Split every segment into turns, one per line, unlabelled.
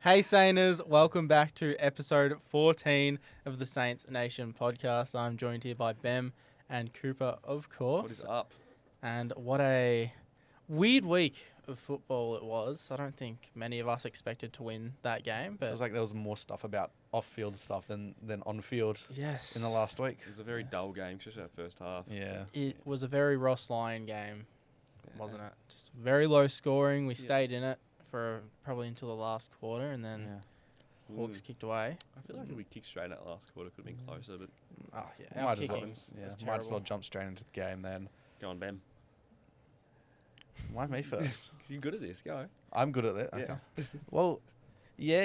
Hey Sainers, welcome back to episode 14 of the Saints Nation podcast. I'm joined here by Bem and Cooper, of course.
What is up?
And what a weird week of football it was. I don't think many of us expected to win that game. But
Feels like there was more stuff about off-field stuff than on-field
yes,
in the last week.
It was a very dull game, especially that first half.
Yeah.
it was a very Ross Lyon game, wasn't it? Just very low scoring. We stayed in it for probably until the last quarter, and then Hawks kicked away.
I feel like if we kicked straight in that last quarter, it could have been closer, but
Oh yeah, our
Might as well,
kicking
might
was
as well
terrible.
jump straight into the game then.
go on, Bem.
Why me first?
You're good at this, go.
I'm good at that. Okay.
Yeah.
Well, yeah,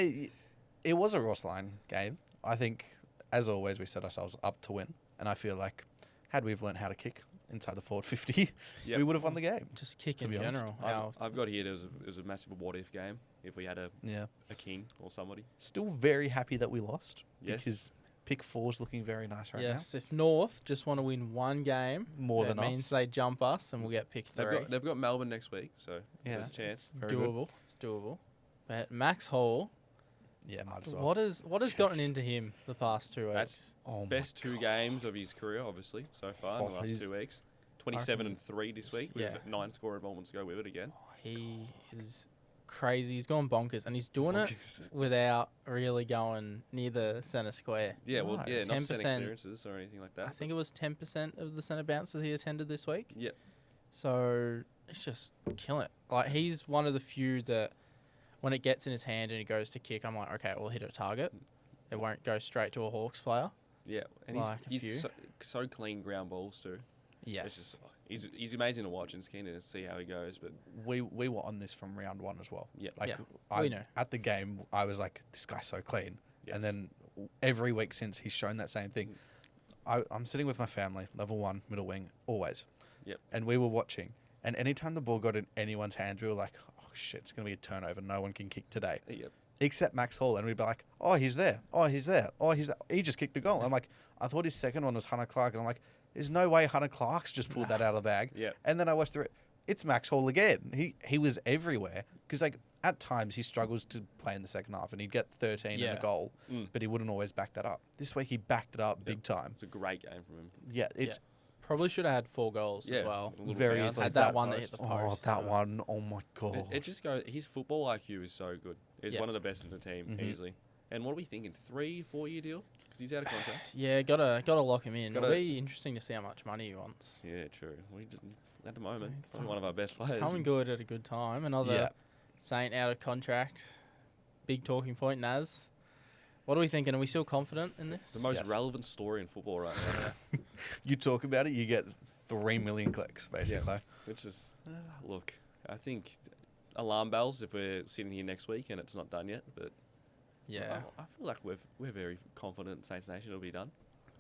it was a Ross Lyon game. I think, as always, we set ourselves up to win. And I feel like, had we have learned how to kick inside the forward 50,
Yep.
we would have won the game.
Just kick
to
in
be honest.
general.
I've got here, it was a massive what-if game if we had a
Yeah.
king or somebody.
Still very happy that we lost.
Yes.
Because pick 4's looking very nice right
Yes, if North just want to win one game,
More
that
than us.
means they jump us and we'll get picked three.
They've got Melbourne next week, so
Yeah.
there's a chance.
Very good.
doable. It's doable. But Max Hall,
now. Yeah, might as well.
what has gotten
Jeez.
into him the past 2 weeks?
That's
Oh my
Best two
God.
games of his career, obviously, so far in the
Oh,
last
he's-
2 weeks. 27 and 3 this week with
Yeah.
9 score involvements to go with it again.
He is crazy. He's gone bonkers, and he's doing it
Bonkers.
without really going near the centre square.
Yeah, well,
Right.
yeah, not setting
10%.
clearances or anything like that.
I think it was 10% of the centre bounces he attended this week.
Yep.
So it's just killing it. Like, he's one of the few that when it gets in his hand and he goes to kick, I'm like, okay, we'll hit a target. It won't go straight to a Hawks player.
Yeah, and
Like a few.
he's so clean ground balls too.
Yes.
It's just, he's amazing to watch and it's keen to see how he goes. But
We were on this from round 1 as well.
yeah,
Like
Yeah, we know.
At the game, I was like, this guy's so clean.
yes.
And then every week since, he's shown that same thing. I'm sitting with my family, level 1, middle wing, always.
Yep.
And we were watching. And anytime the ball got in anyone's hands, we were like, oh shit, it's going to be a turnover. No one can kick today.
Yep.
Except Max Hall. And we'd be like, oh, he's there. Oh, he's there. Oh, he's there. He just kicked the goal. I'm like, I thought his second one was Hunter Clark. And I'm like, there's no way Hunter Clark's just pulled that out of the bag.
Yep.
And then I watched it's Max Hall again. He was everywhere. Because like at times he struggles to play in the second half and he'd get 13 in
Yeah.
the goal,
Mm.
but he wouldn't always back that up. This week he backed it up big time.
It's a great game from him.
Yeah, it's
Probably should have had 4 goals
Yeah,
as well.
a little
very
bounce.
easily.
Had that one that hit the
oh
post.
that one. Oh my god.
It just goes. His football IQ is so good. He's
Yeah.
one of the best in the team,
Mhm.
easily. And what are we thinking? 3-4 year deal? Because he's out of contract.
Yeah, gotta lock him in.
Gotta-
It'll be interesting to see how much money he wants.
Yeah, true. We just at the moment probably one of our best players.
Coming good at a good time. Another
Yeah.
Saint out of contract. Big talking point, Naz. What are we thinking? Are we still confident in this?
The most
Yes.
relevant story in football right now.
You talk about it, you get 3 million clicks basically.
Which is look. I think alarm bells if we're sitting here next week and it's not done yet. But
Yeah.
I feel like we're very confident Saints Nation will be done.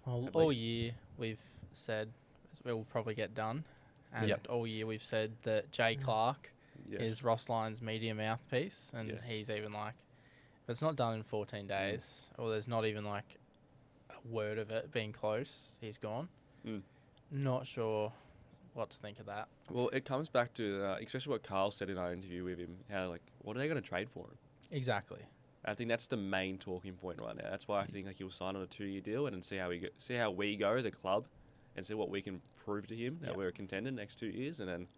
Well,
At
all
least.
year we've said it will probably get done. And
Yep.
all year we've said that Jay Clark
Yes.
is Ross Lyon's media mouthpiece. And
Yes.
he's even like, if it's not done in 14 days, or there's not even like a word of it being close, he's gone.
Mm.
Not sure what to think of that.
Well, it comes back to especially what Carl said in our interview with him. How like, what are they going to trade for him?
Exactly.
I think that's the main talking point right now. That's why I think like he'll sign on a 2-year deal and then see how we go as a club, and see what we can prove to him that
Yeah.
we're a contender next 2 years, and then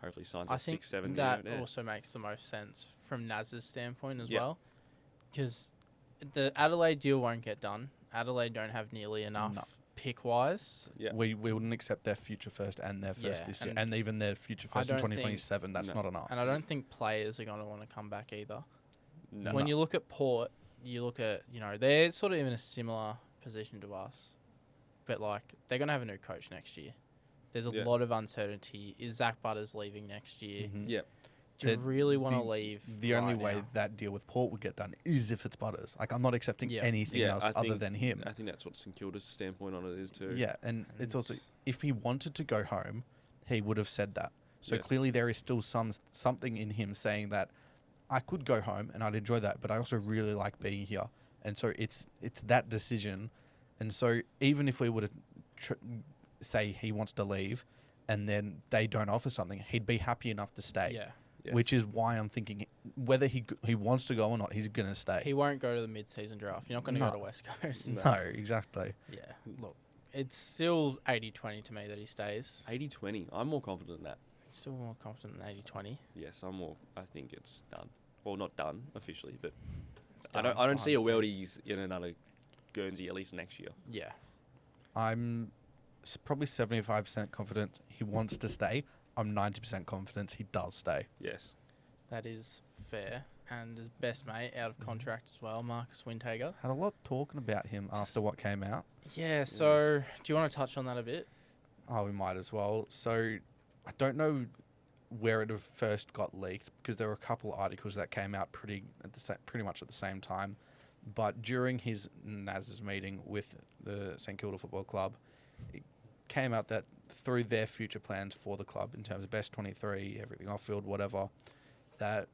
hopefully signs
I
a
think
6-7
that
year. Yeah.
also makes the most sense from Naz's standpoint as
Yeah.
well. Because the Adelaide deal won't get done. Adelaide don't have nearly enough
No.
pick-wise.
Yeah.
We wouldn't accept their future first and their first
Yeah,
this year.
and
And even their future
I
first in
don't think-
2027. That's
No.
not enough.
And I don't think players are going to want to come back either.
No.
When you look at Port, you look at, they're sort of in a similar position to us. But, like, they're going to have a new coach next year. There's a
Yeah.
lot of uncertainty. Is Zach Butters leaving next year?
Mhm.
Yeah.
Do you
The-
really want to
the-
leave
The only
right
way
now?
that deal with Port would get done is if it's Butters. Like, I'm not accepting
Yeah.
anything
Yeah,
else
I
other
think-
than him.
I think that's what St Kilda's standpoint on it is too.
Yeah, and it's also, if he wanted to go home, he would have said that. So
Yes.
clearly there is still something in him saying that I could go home and I'd enjoy that, but I also really like being here. And so it's that decision. And so even if we would say he wants to leave and then they don't offer something, he'd be happy enough to stay.
Yeah.
Yes.
Which is why I'm thinking whether he wants to go or not, he's gonna stay.
He won't go to the mid-season draft. You're not going to
No.
go to West Coast.
No, exactly.
Yeah, look, it's still 80-20 to me that he stays.
80-20. I'm more confident than that.
Still more confident than 80-20.
Yes, I'm more. I think it's done. Well, not done officially, but
It's
I
done
don't see a
behind
world
the scenes.
he's in another Guernsey at least next year.
Yeah,
I'm probably 75% confident he wants to stay. I'm 90% confident he does stay.
Yes.
that is fair. And his best mate out of contract as well, Marcus Wintager.
Had a lot talking about him after
Just-
what came out.
Yeah, so do you want to touch on that a bit?
Oh, we might as well. So, I don't know where it first got leaked because there were a couple of articles that came out pretty much at the same time. But during his NAS's meeting with the St Kilda Football Club, it came out that through their future plans for the club in terms of best 23, everything off field, whatever, that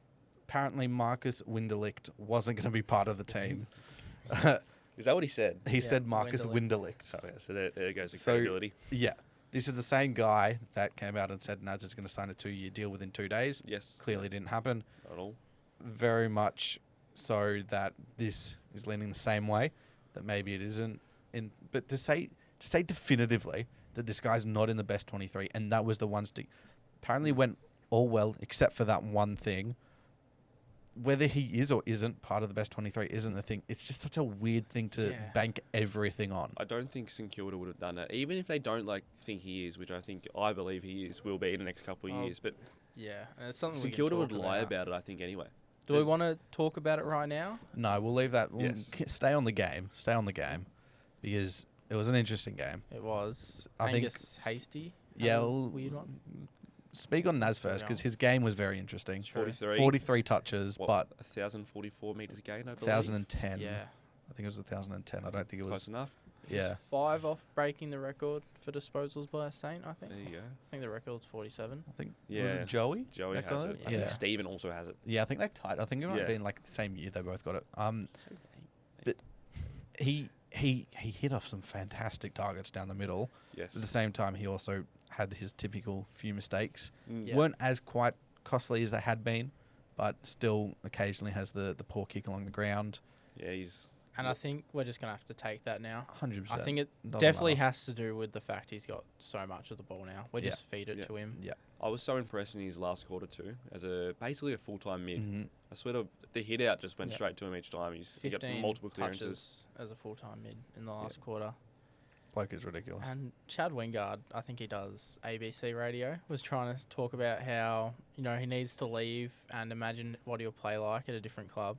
apparently Marcus Winderlicht wasn't going to be part of the team.
Is that what he said?
He
Yeah,
said Marcus
Winderlicht.
Winderlicht.
Oh, yeah, so there goes the
So-
credibility.
Yeah. This is the same guy that came out and said Naz is going to sign a 2-year deal within 2 days.
Yes.
Clearly didn't happen.
Not at all.
Very much so that this is leaning the same way, that maybe it isn't. But to say definitively that this guy's not in the best 23, and that was the one stick. Apparently went all well, except for that one thing. Whether he is or isn't part of the best 23 isn't the thing. It's just such a weird thing to
Yeah.
bank everything on.
I don't think St Kilda would have done that, even if they don't think he is, which I believe he is, will be in the next couple of
Oh,
years. But
Yeah, and it's something we
St
can
Kilda
talk
would lie about it, I think, anyway.
Do we want to talk about it right now?
No, we'll leave that. We'll
Yes.
stay on the game. Stay on the game. Because it was an interesting game.
It was
I think
Angus Hasty. had
Yeah,
a
well,
weird one.
speak on Naz first, because his game was very interesting.
True.
43.
43 touches,
What,
but
1,044 metres gain, I believe.
1,010.
Yeah,
I think it was 1,010. I don't think it
Close
was.
enough.
Yeah.
5 off breaking the record for disposals by a Saint. I think.
There you go.
I think the record's 47.
I think was
Yeah.
it Joey?
Joey
that
has
got
it. I
Yeah.
think Stephen also has it.
Yeah, I think they tied. I think it might have
Yeah.
been like the same year they both got it. He hit off some fantastic targets down the middle.
Yes.
At the same time, he also had his typical few mistakes.
Mm.
Yeah.
Weren't as quite costly as they had been, but still occasionally has the poor kick along the ground.
Yeah, he's...
And I think we're just gonna have to take that now.
100%.
I think it
Doesn't
definitely
matter.
has to do with the fact he's got so much of the ball now. We
Yeah.
just feed it
Yeah.
to him.
Yeah.
I was so impressed in his last quarter too, as basically a full-time mid.
hmm
I swear the hit out just went
Yep.
straight to him each time. He got
15
multiple clearances.
touches as a full-time mid in the last quarter.
Bloke is ridiculous.
And Chad Wingard, I think he does ABC radio, was trying to talk about how, he needs to leave and imagine what he'll play like at a different club.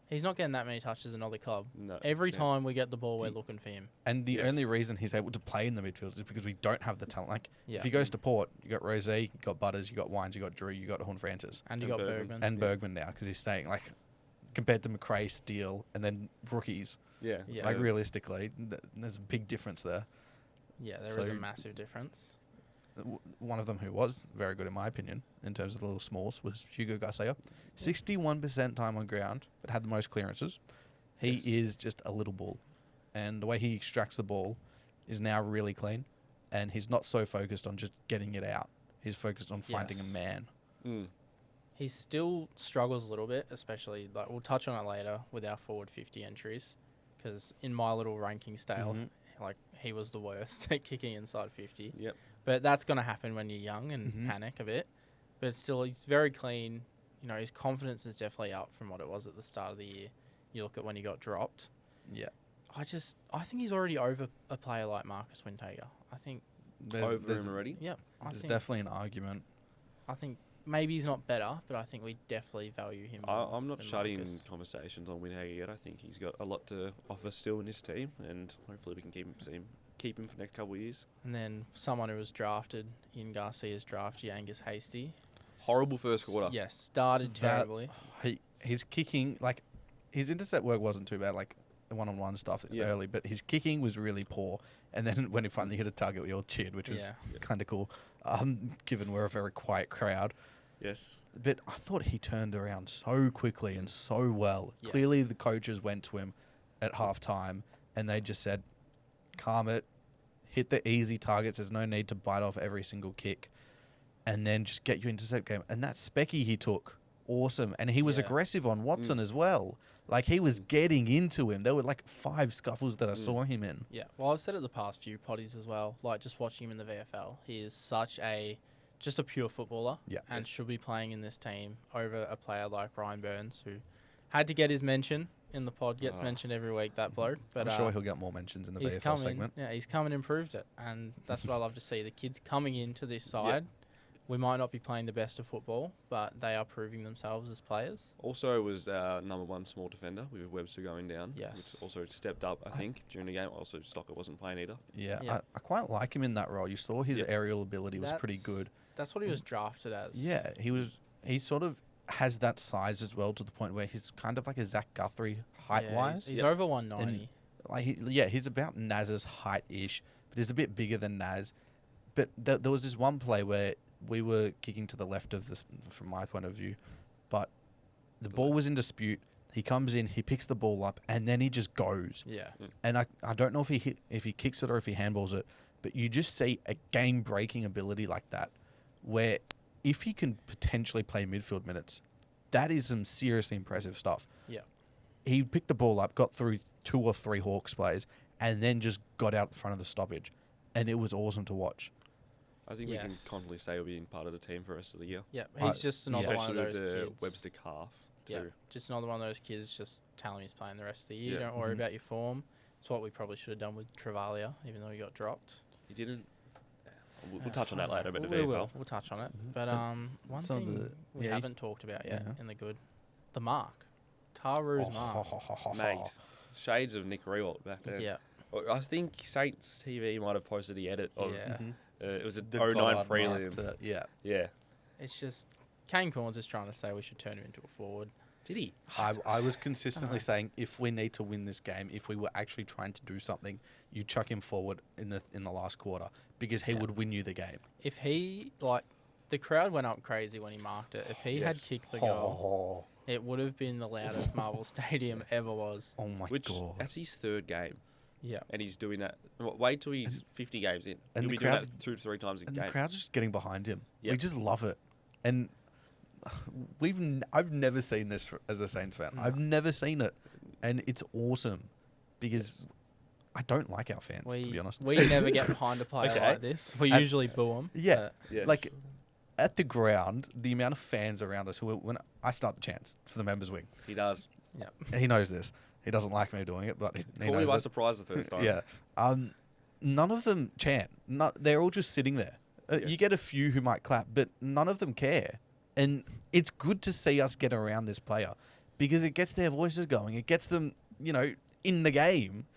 He's not getting that many touches at another club.
No,
Every
chance.
time we get the ball, we're
The-
looking for him.
And the
Yes.
only reason he's able to play in the midfield is because we don't have the talent. Like,
Yeah.
if he goes to Port, you got Rosé, you got Butters, you got Wines, you got Drew, you got Horn Francis,
And you
And
got
Bergman.
Bergman.
and
Yeah.
Bergman now because he's staying. Like, compared to McRae, Steele, and then rookies,
Yeah.
Yeah.
like realistically, there's a big difference there.
Yeah, there is a
So-
massive difference.
One of them who was very good in my opinion in terms of the little smalls was Hugo Garcia. 61% time on ground, but had the most clearances. He
Yes.
is just a little bull. And the way he extracts the ball is now really clean. And he's not so focused on just getting it out. He's focused on finding a
Yes.
man.
Mm.
He still struggles a little bit, especially, we'll touch on it later with our forward 50 entries. Because in my little ranking scale,
Mhm.
he was the worst at kicking inside 50.
Yep.
But that's going to happen when you're young and
Mhm.
panic a bit. But still, he's very clean. His confidence is definitely up from what it was at the start of the year. You look at when he got dropped.
Yeah.
I think he's already over a player like Marcus Wintager. I think,
Over him already.
yep.
There's definitely an argument.
I think maybe he's not better, but I think we definitely value him more
I'm not
than
shutting
Marcus.
conversations on Winhager yet. I think he's got a lot to offer still in this team, and hopefully we can keep him for the next couple of years.
And then someone who was drafted in Garcia's draft, Angus Hasty.
Horrible first quarter.
Yes, started
That-
terribly.
His kicking, like, his intercept work wasn't too bad, like the one-on-one stuff
Yeah.
early, but his kicking was really poor. And then when he finally hit a target, we all cheered, which was
Yeah.
kind of cool, given we're a very quiet crowd.
Yes.
But I thought he turned around so quickly and so well.
Yes.
Clearly, the coaches went to him at halftime and they just said, calm it, hit the easy targets. There's no need to bite off every single kick. And then just get your intercept game. And that specky he took awesome. And he was
Yeah.
aggressive on Watson as well. Like, he was getting into him. There were like 5 scuffles that I saw him in.
Yeah, well, I've said it the past few potties as well. Like, just watching him in the VFL, he is just a pure footballer.
Yeah.
And
Yes.
should be playing in this team over a player like Ryan Burns, who had to get his mention in the pod. Gets mentioned every week, that bloke. But
I'm sure he'll get more mentions in the
he's
VFL
come
segment.
in. Yeah, he's come and improved it, and that's what I love to see. The kids coming into this side. We might not be playing the best of football, but they are proving themselves as players.
Also was our number 1 small defender with Webster going down.
Yes.
Which also stepped up, I think, during the game. Also, Stocker wasn't playing either.
Yeah,
Yeah.
I quite like him in that role. You saw his aerial ability was pretty good.
That's what he was drafted as.
Yeah, he sort of has that size as well, to the point where he's kind of like a Zach Guthrie height-wise.
He's over 190.
Like he's about Naz's height-ish, but he's a bit bigger than Naz. But there was this one play where we were kicking to the left of this, from my point of view, but the ball was in dispute. He comes in, he picks the ball up, and then he just goes.
Yeah.
And I don't know if he kicks it or if he handballs it, but you just see a game-breaking ability like that, where if he can potentially play midfield minutes, that is some seriously impressive stuff.
Yeah.
He picked the ball up, got through 2 or 3 Hawks plays, and then just got out in front of the stoppage, and it was awesome to watch.
I think we can
Yes.
confidently say he'll be in part of the team for the rest of the year.
Yeah. He's just another one of
Especially with
those
the
kids.
Webster calf, too.
Yeah. Just another one of those kids just telling he's playing the rest of the year.
Yeah.
Don't worry
Mhm.
about your form. It's what we probably should have done with Travalia, even though he got dropped.
He didn't... We'll touch on that later about the
We
VFL.
will. We'll touch on it. But one
some of
thing
the-
we
yeah,
haven't talked about yet
yeah.
in the good, the mark. Taru's mark.
Mate, shades of Nick Rewalt back then.
Yeah.
I think Saints TV might have posted the edit of...
Yeah.
it was a
The
09
Collard
prelim.
mark yeah.
Yeah.
It's just Kane Corns is trying to say we should turn him into a forward.
Did he?
I was consistently saying, if we need to win this game, if we were actually trying to do something, you chuck him forward in the last quarter, because he
Yeah.
would win you the game.
If he, the crowd went up crazy when he marked it. If he had
Yes.
kicked the goal, it would have been the loudest Marvel Stadium ever was.
Oh my
Which,
god!
that's his 3rd game.
Yeah.
And he's doing that. Wait till he's 50 games in.
and
He'll
the
be doing that
crowd-
2 to 3 times a
And
game.
the crowd's just getting behind him. We
Yep.
just love it, and I've never seen this as a Saints fan.
No.
I've never seen it, and it's awesome, because I don't like our fans, to be honest.
We never get behind a player
Okay.
like this. We
And-
usually boo him.
Yeah.
Yes.
Like, at the ground, the amount of fans around us when I start the chants for the members wing,
He does.
he knows this. He doesn't like me doing it, but he
Caught me
knows
by
it.
surprise the first time.
Yeah. None of them chant. They're all just sitting there. You
Yes.
get a few who might clap, but none of them care. And it's good to see us get around this player, because it gets their voices going. It gets them, in the game.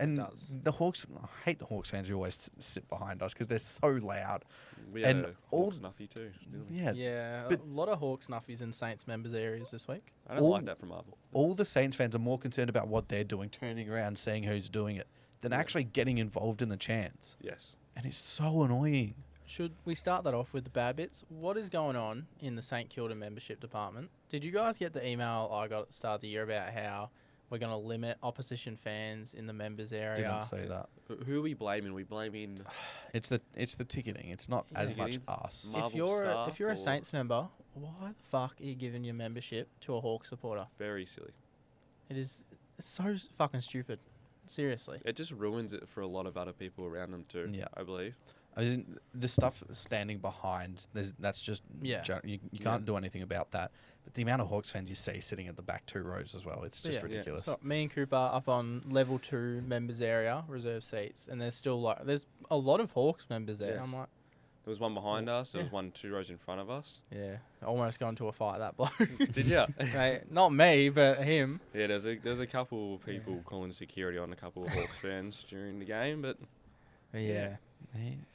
And
does.
the Hawks, I hate the Hawks fans who always sit behind us, because they're so loud.
We had
And
a
all-
Hawks Snuffy too. Didn't we?
Yeah.
Yeah.
But-
a lot of Hawks Nuffies in Saints members areas this week.
I don't
all-
like that from Marvel.
All the Saints fans are more concerned about what they're doing, turning around, seeing who's doing it, than
Yeah.
actually getting involved in the chants.
Yes.
And it's so annoying.
Should we start that off with the bad bits? What is going on in the St Kilda membership department? Did you guys get the email I got at the start of the year about how we're going to limit opposition fans in the members area?
Didn't say that.
Who are we blaming? We blaming...
It's the ticketing. It's not as much
Ticketing?
us.
Marvel
If you're
staff
a
or-
Saints member, why the fuck are you giving your membership to a Hawk supporter?
Very silly.
It's so fucking stupid. Seriously.
It just ruins it for a lot of other people around them too,
Yeah.
I believe.
I mean, the stuff standing behind, that's just
Yeah.
You can't do anything about that. But the amount of Hawks fans you see sitting at the back 2 rows as well, it's just
Yeah.
ridiculous.
So me and Cooper up on level 2 members area, reserve seats, and there's still there's a lot of Hawks members there.
Yes.
I'm like,
There was one behind us. There was
Yeah.
one 2 rows in front of us.
yeah, almost got into a fight that bloke.
Did ya?
Mate, not me, but him.
Yeah, there's a couple of people calling security on a couple of Hawks fans during the game, but
Yeah.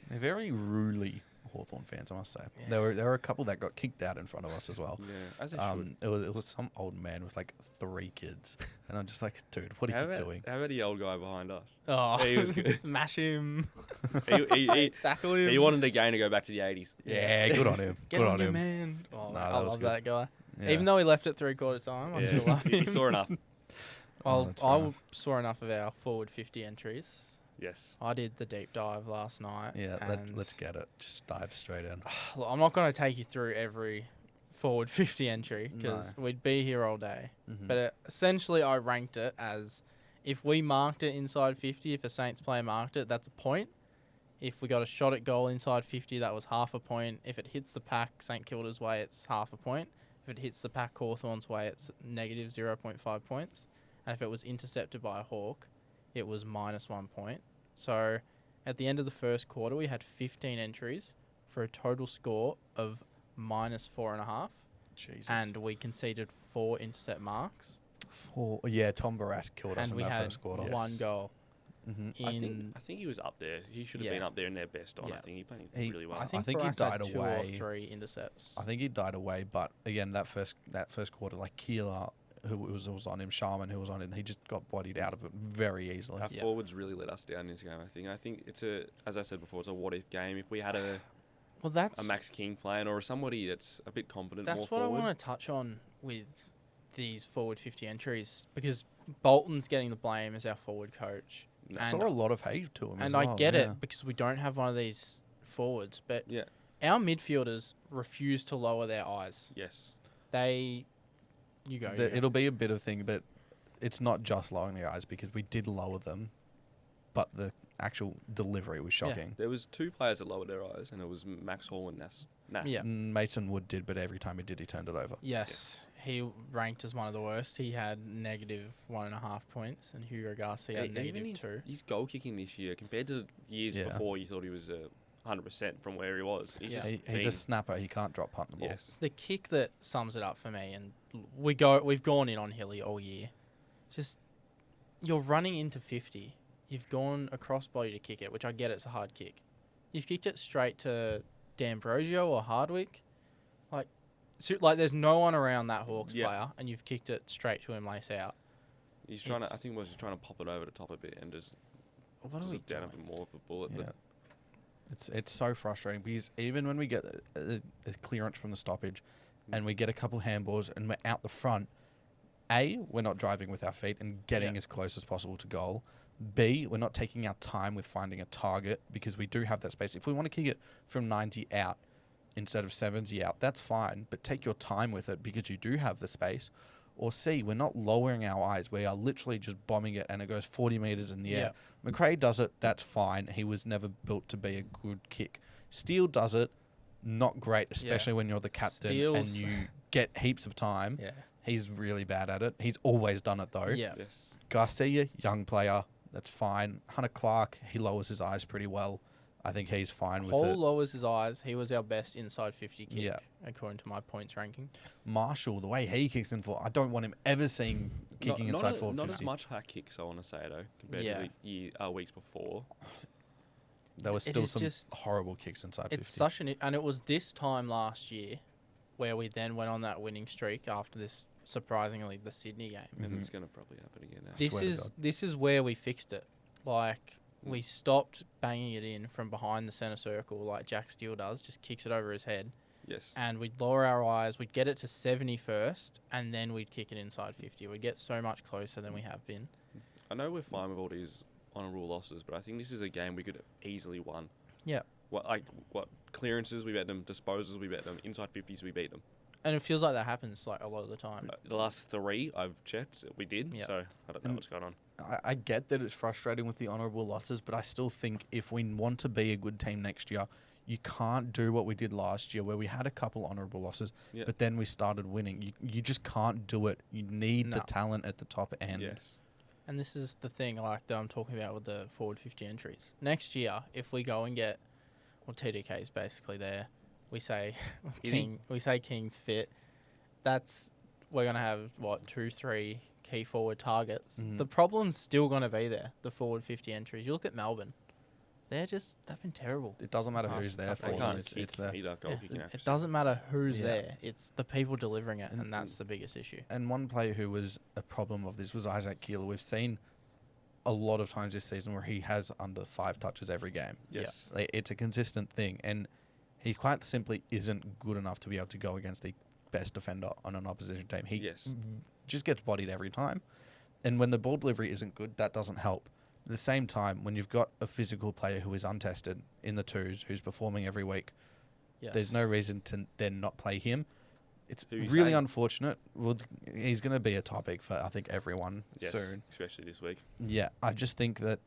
They're very rudely Hawthorn fans, I must say.
Yeah.
There were a couple that got kicked out in front of us as well.
yeah, as they should.
It was some old man with like 3 kids, and I'm just like, dude, what are you doing?
How about the old guy behind us?
Oh,
He was good.
smash him.
he
Tackle him.
he wanted the game to go back to the 80s.
Yeah, good on him.
Get
good
on
on
you,
him.
man. Oh,
Nah,
I
that was
love
good.
that guy.
Yeah.
Even though he left at 3/4 time, I still love
he
him.
saw enough.
that's fair enough.
Saw enough of our forward 50 entries.
Yes.
I did the deep dive last night.
Yeah,
and
let's get it. Just dive straight in.
Look, I'm not going to take you through every forward 50 entry because we'd be here all day.
Mhm.
But essentially, I ranked it as if we marked it inside 50, if a Saints player marked it, that's a point. If we got a shot at goal inside 50, that was half a point. If it hits the pack St Kilda's way, it's half a point. If it hits the pack Hawthorn's way, it's negative 0.5 points. And if it was intercepted by a Hawk, it was minus 1 point. So at the end of the first quarter, we had 15 entries for a total score of minus 4.5.
Jesus.
And we conceded 4 intercept marks.
Tom Barras killed us
And
in
we
that
had
first quarter.
one goal.
Mm-hmm.
In
I think he was up there. He should have been up there in their best on.
Yeah.
I think he played really well.
I think
he
Barras
died
had 2
away.
or 3 intercepts.
I think he died away, but again, that first quarter, like Keeler, who was on him, Sharman, who was on him, he just got bodied out of it very easily.
Our forwards really let us down in this game. I think it's as I said before, it's a what if game. If we had a Max King playing or somebody that's a bit competent, more
That's what
forward.
I want to touch on with these forward 50 entries because Bolton's getting the blame as our forward coach.
I saw a lot of hate to him.
And
as
I
well,
get it because we don't have one of these forwards, but our midfielders refuse to lower their eyes.
Yes.
It'll be a bit of thing, but it's not just lowering their eyes because we did lower them, but the actual delivery was shocking.
There was 2 players that lowered their eyes, and it was Max Hall and Nash.
Yeah.
Mason Wood did, but every time he did, he turned it over.
Yes. He ranked as one of the worst. He had negative 1.5 points, and Hugo Garcia had negative 2.
His goal kicking this year, compared to years before, you thought he was 100% from where he was.
He's a snapper. He can't drop punt the ball.
Yes.
The kick that sums it up for me, and we've gone in on Hilly all year. Just you're running into 50. You've gone across body to kick it, which I get it's a hard kick. You've kicked it straight to D'Ambrosio or Hardwick. Like there's no one around that Hawks player, and you've kicked it straight to him lace out.
He's trying to. I think he's trying to pop it over the top a bit and just zip down a bit more of a bullet.
Yeah. It's so frustrating because even when we get a clearance from the stoppage and we get a couple handballs and we're out the front, we're not driving with our feet and getting as close as possible to goal. B, we're not taking our time with finding a target because we do have that space. If we want to kick it from 90 out instead of 70 out, that's fine, but take your time with it because you do have the space. Or C, we're not lowering our eyes. We are literally just bombing it and it goes 40 metres in the air. McRae does it, that's fine. He was never built to be a good kick. Steele does it, not great, especially when you're the captain and you get heaps of time.
Yeah.
He's really bad at it. He's always done it though.
Yeah.
Yes.
Garcia, young player, that's fine. Hunter Clark, he lowers his eyes pretty well. I think he's fine with it.
Hall lowers his eyes. He was our best inside 50 kick, according to my points ranking.
Marshall, the way he kicks in for, I don't want him ever seeing kicking inside 450.
Not as much high kicks, I want to say, though, compared to the weeks before.
There was still some horrible kicks inside 50.
It's such and it was this time last year where we then went on that winning streak after this, surprisingly, the Sydney game.
And it's going to probably happen again now.
This is where we fixed it. Like, we stopped banging it in from behind the centre circle like Jack Steele does, just kicks it over his head.
Yes.
And we'd lower our eyes, we'd get it to 70 first, and then we'd kick it inside 50. We'd get so much closer than we have been.
I know we're fine with all these honourable losses, but I think this is a game we could have easily won.
Yeah.
What clearances, we bet them. Disposals, we bet them. Inside 50s, we beat them.
And it feels like that happens like a lot of the time.
The last 3 I've checked, we did.
Yep.
So I don't know what's going on.
I get that it's frustrating with the honourable losses, but I still think if we want to be a good team next year, you can't do what we did last year where we had a couple honourable losses, but then we started winning. You just can't do it. You need the talent at the top end.
Yes.
And this is the thing that I'm talking about with the forward 50 entries. Next year, if we go and get, TDK is basically there. We say King's fit. We're going to have, 2-3 key forward targets. The problem's still going to be there, the forward 50 entries. You look at Melbourne. They've been terrible.
It doesn't matter who's there for them. It's there.
It doesn't matter who's there. It's the people delivering it, and that's the biggest issue.
And one player who was a problem of this was Isaac Keeler. We've seen a lot of times this season where he has under 5 touches every game.
Yes.
It's a consistent thing, and he quite simply isn't good enough to be able to go against the best defender on an opposition team. He just gets bodied every time. And when the ball delivery isn't good, that doesn't help. At the same time, when you've got a physical player who is untested in the twos, who's performing every week, there's no reason to then not play him. It's
Who you
really
saying?
unfortunate. Well, he's going to be a topic for, I think, everyone
Yes,
soon.
especially this week.
Yeah, I just think that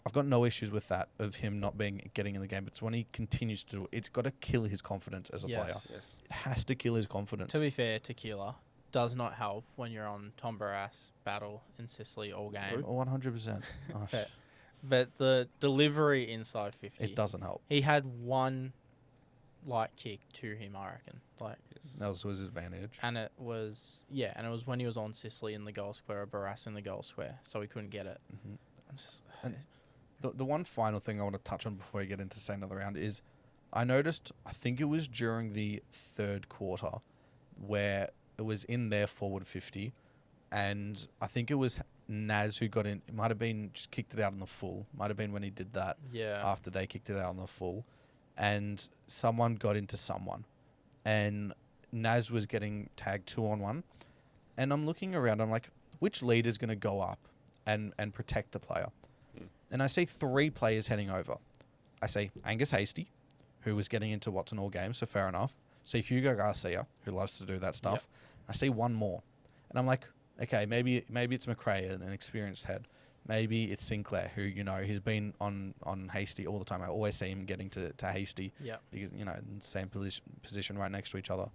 I've got no issues with that, of him not getting in the game. It's when he continues to do it. It's got to kill his confidence as a player.
Yes.
It has to kill his confidence.
To be fair, tequila does not help when you're on Tom Barras battle in Sicily all game.
Oh, 100%. Oh,
But the delivery inside 50,
it doesn't help.
he had one light kick to him, I reckon. Like,
Yes.
That was to his advantage.
and it was when he was on Sicily in the goal square, or Barras in the goal square, so he couldn't get it.
Mhm.
I'm just,
And The one final thing I want to touch on before we get into say another round is I noticed, I think it was during the third quarter, where it was in their forward 50, and I think it was Naz who got in. It might have been just kicked it out on the full. Might have been when he did that
yeah,
after they kicked it out on the full, and someone got into someone, and Naz was getting tagged 2-on-1, and I'm looking around. I'm like, which leader's going to go up and protect the player? And I see 3 players heading over. I see Angus Hasty, who was getting into Watson all game, so fair enough. See Hugo Garcia, who loves to do that stuff. I see one more. And I'm like, okay, maybe it's McRae, an experienced head. Maybe it's Sinclair, who, he's been on Hasty all the time. I always see him getting to Hasty because, in the same position right next to each other.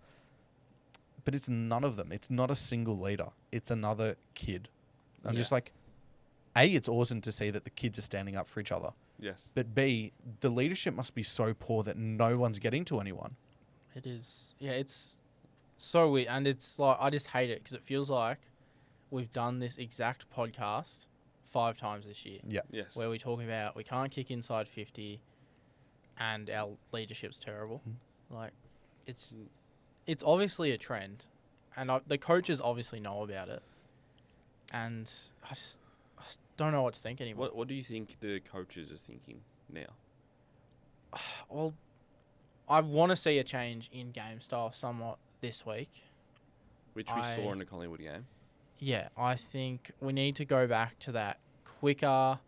But it's none of them. It's not a single leader. It's another kid. I'm just like, A, it's awesome to see that the kids are standing up for each other.
Yes.
But B, the leadership must be so poor that no one's getting to anyone.
it is. Yeah, it's so weird, and it's like I just hate it because it feels like we've done this exact podcast 5 times this year.
Yeah.
Yes.
Where we talk about we can't kick inside 50 and our leadership's terrible. Like, it's obviously a trend, and the coaches obviously know about it, and I just don't know what to think anymore.
What do you think the coaches are thinking now?
Well, I want to see a change in game style somewhat this week.
Which we saw in the Collingwood game.
Yeah, I think we need to go back to that quicker,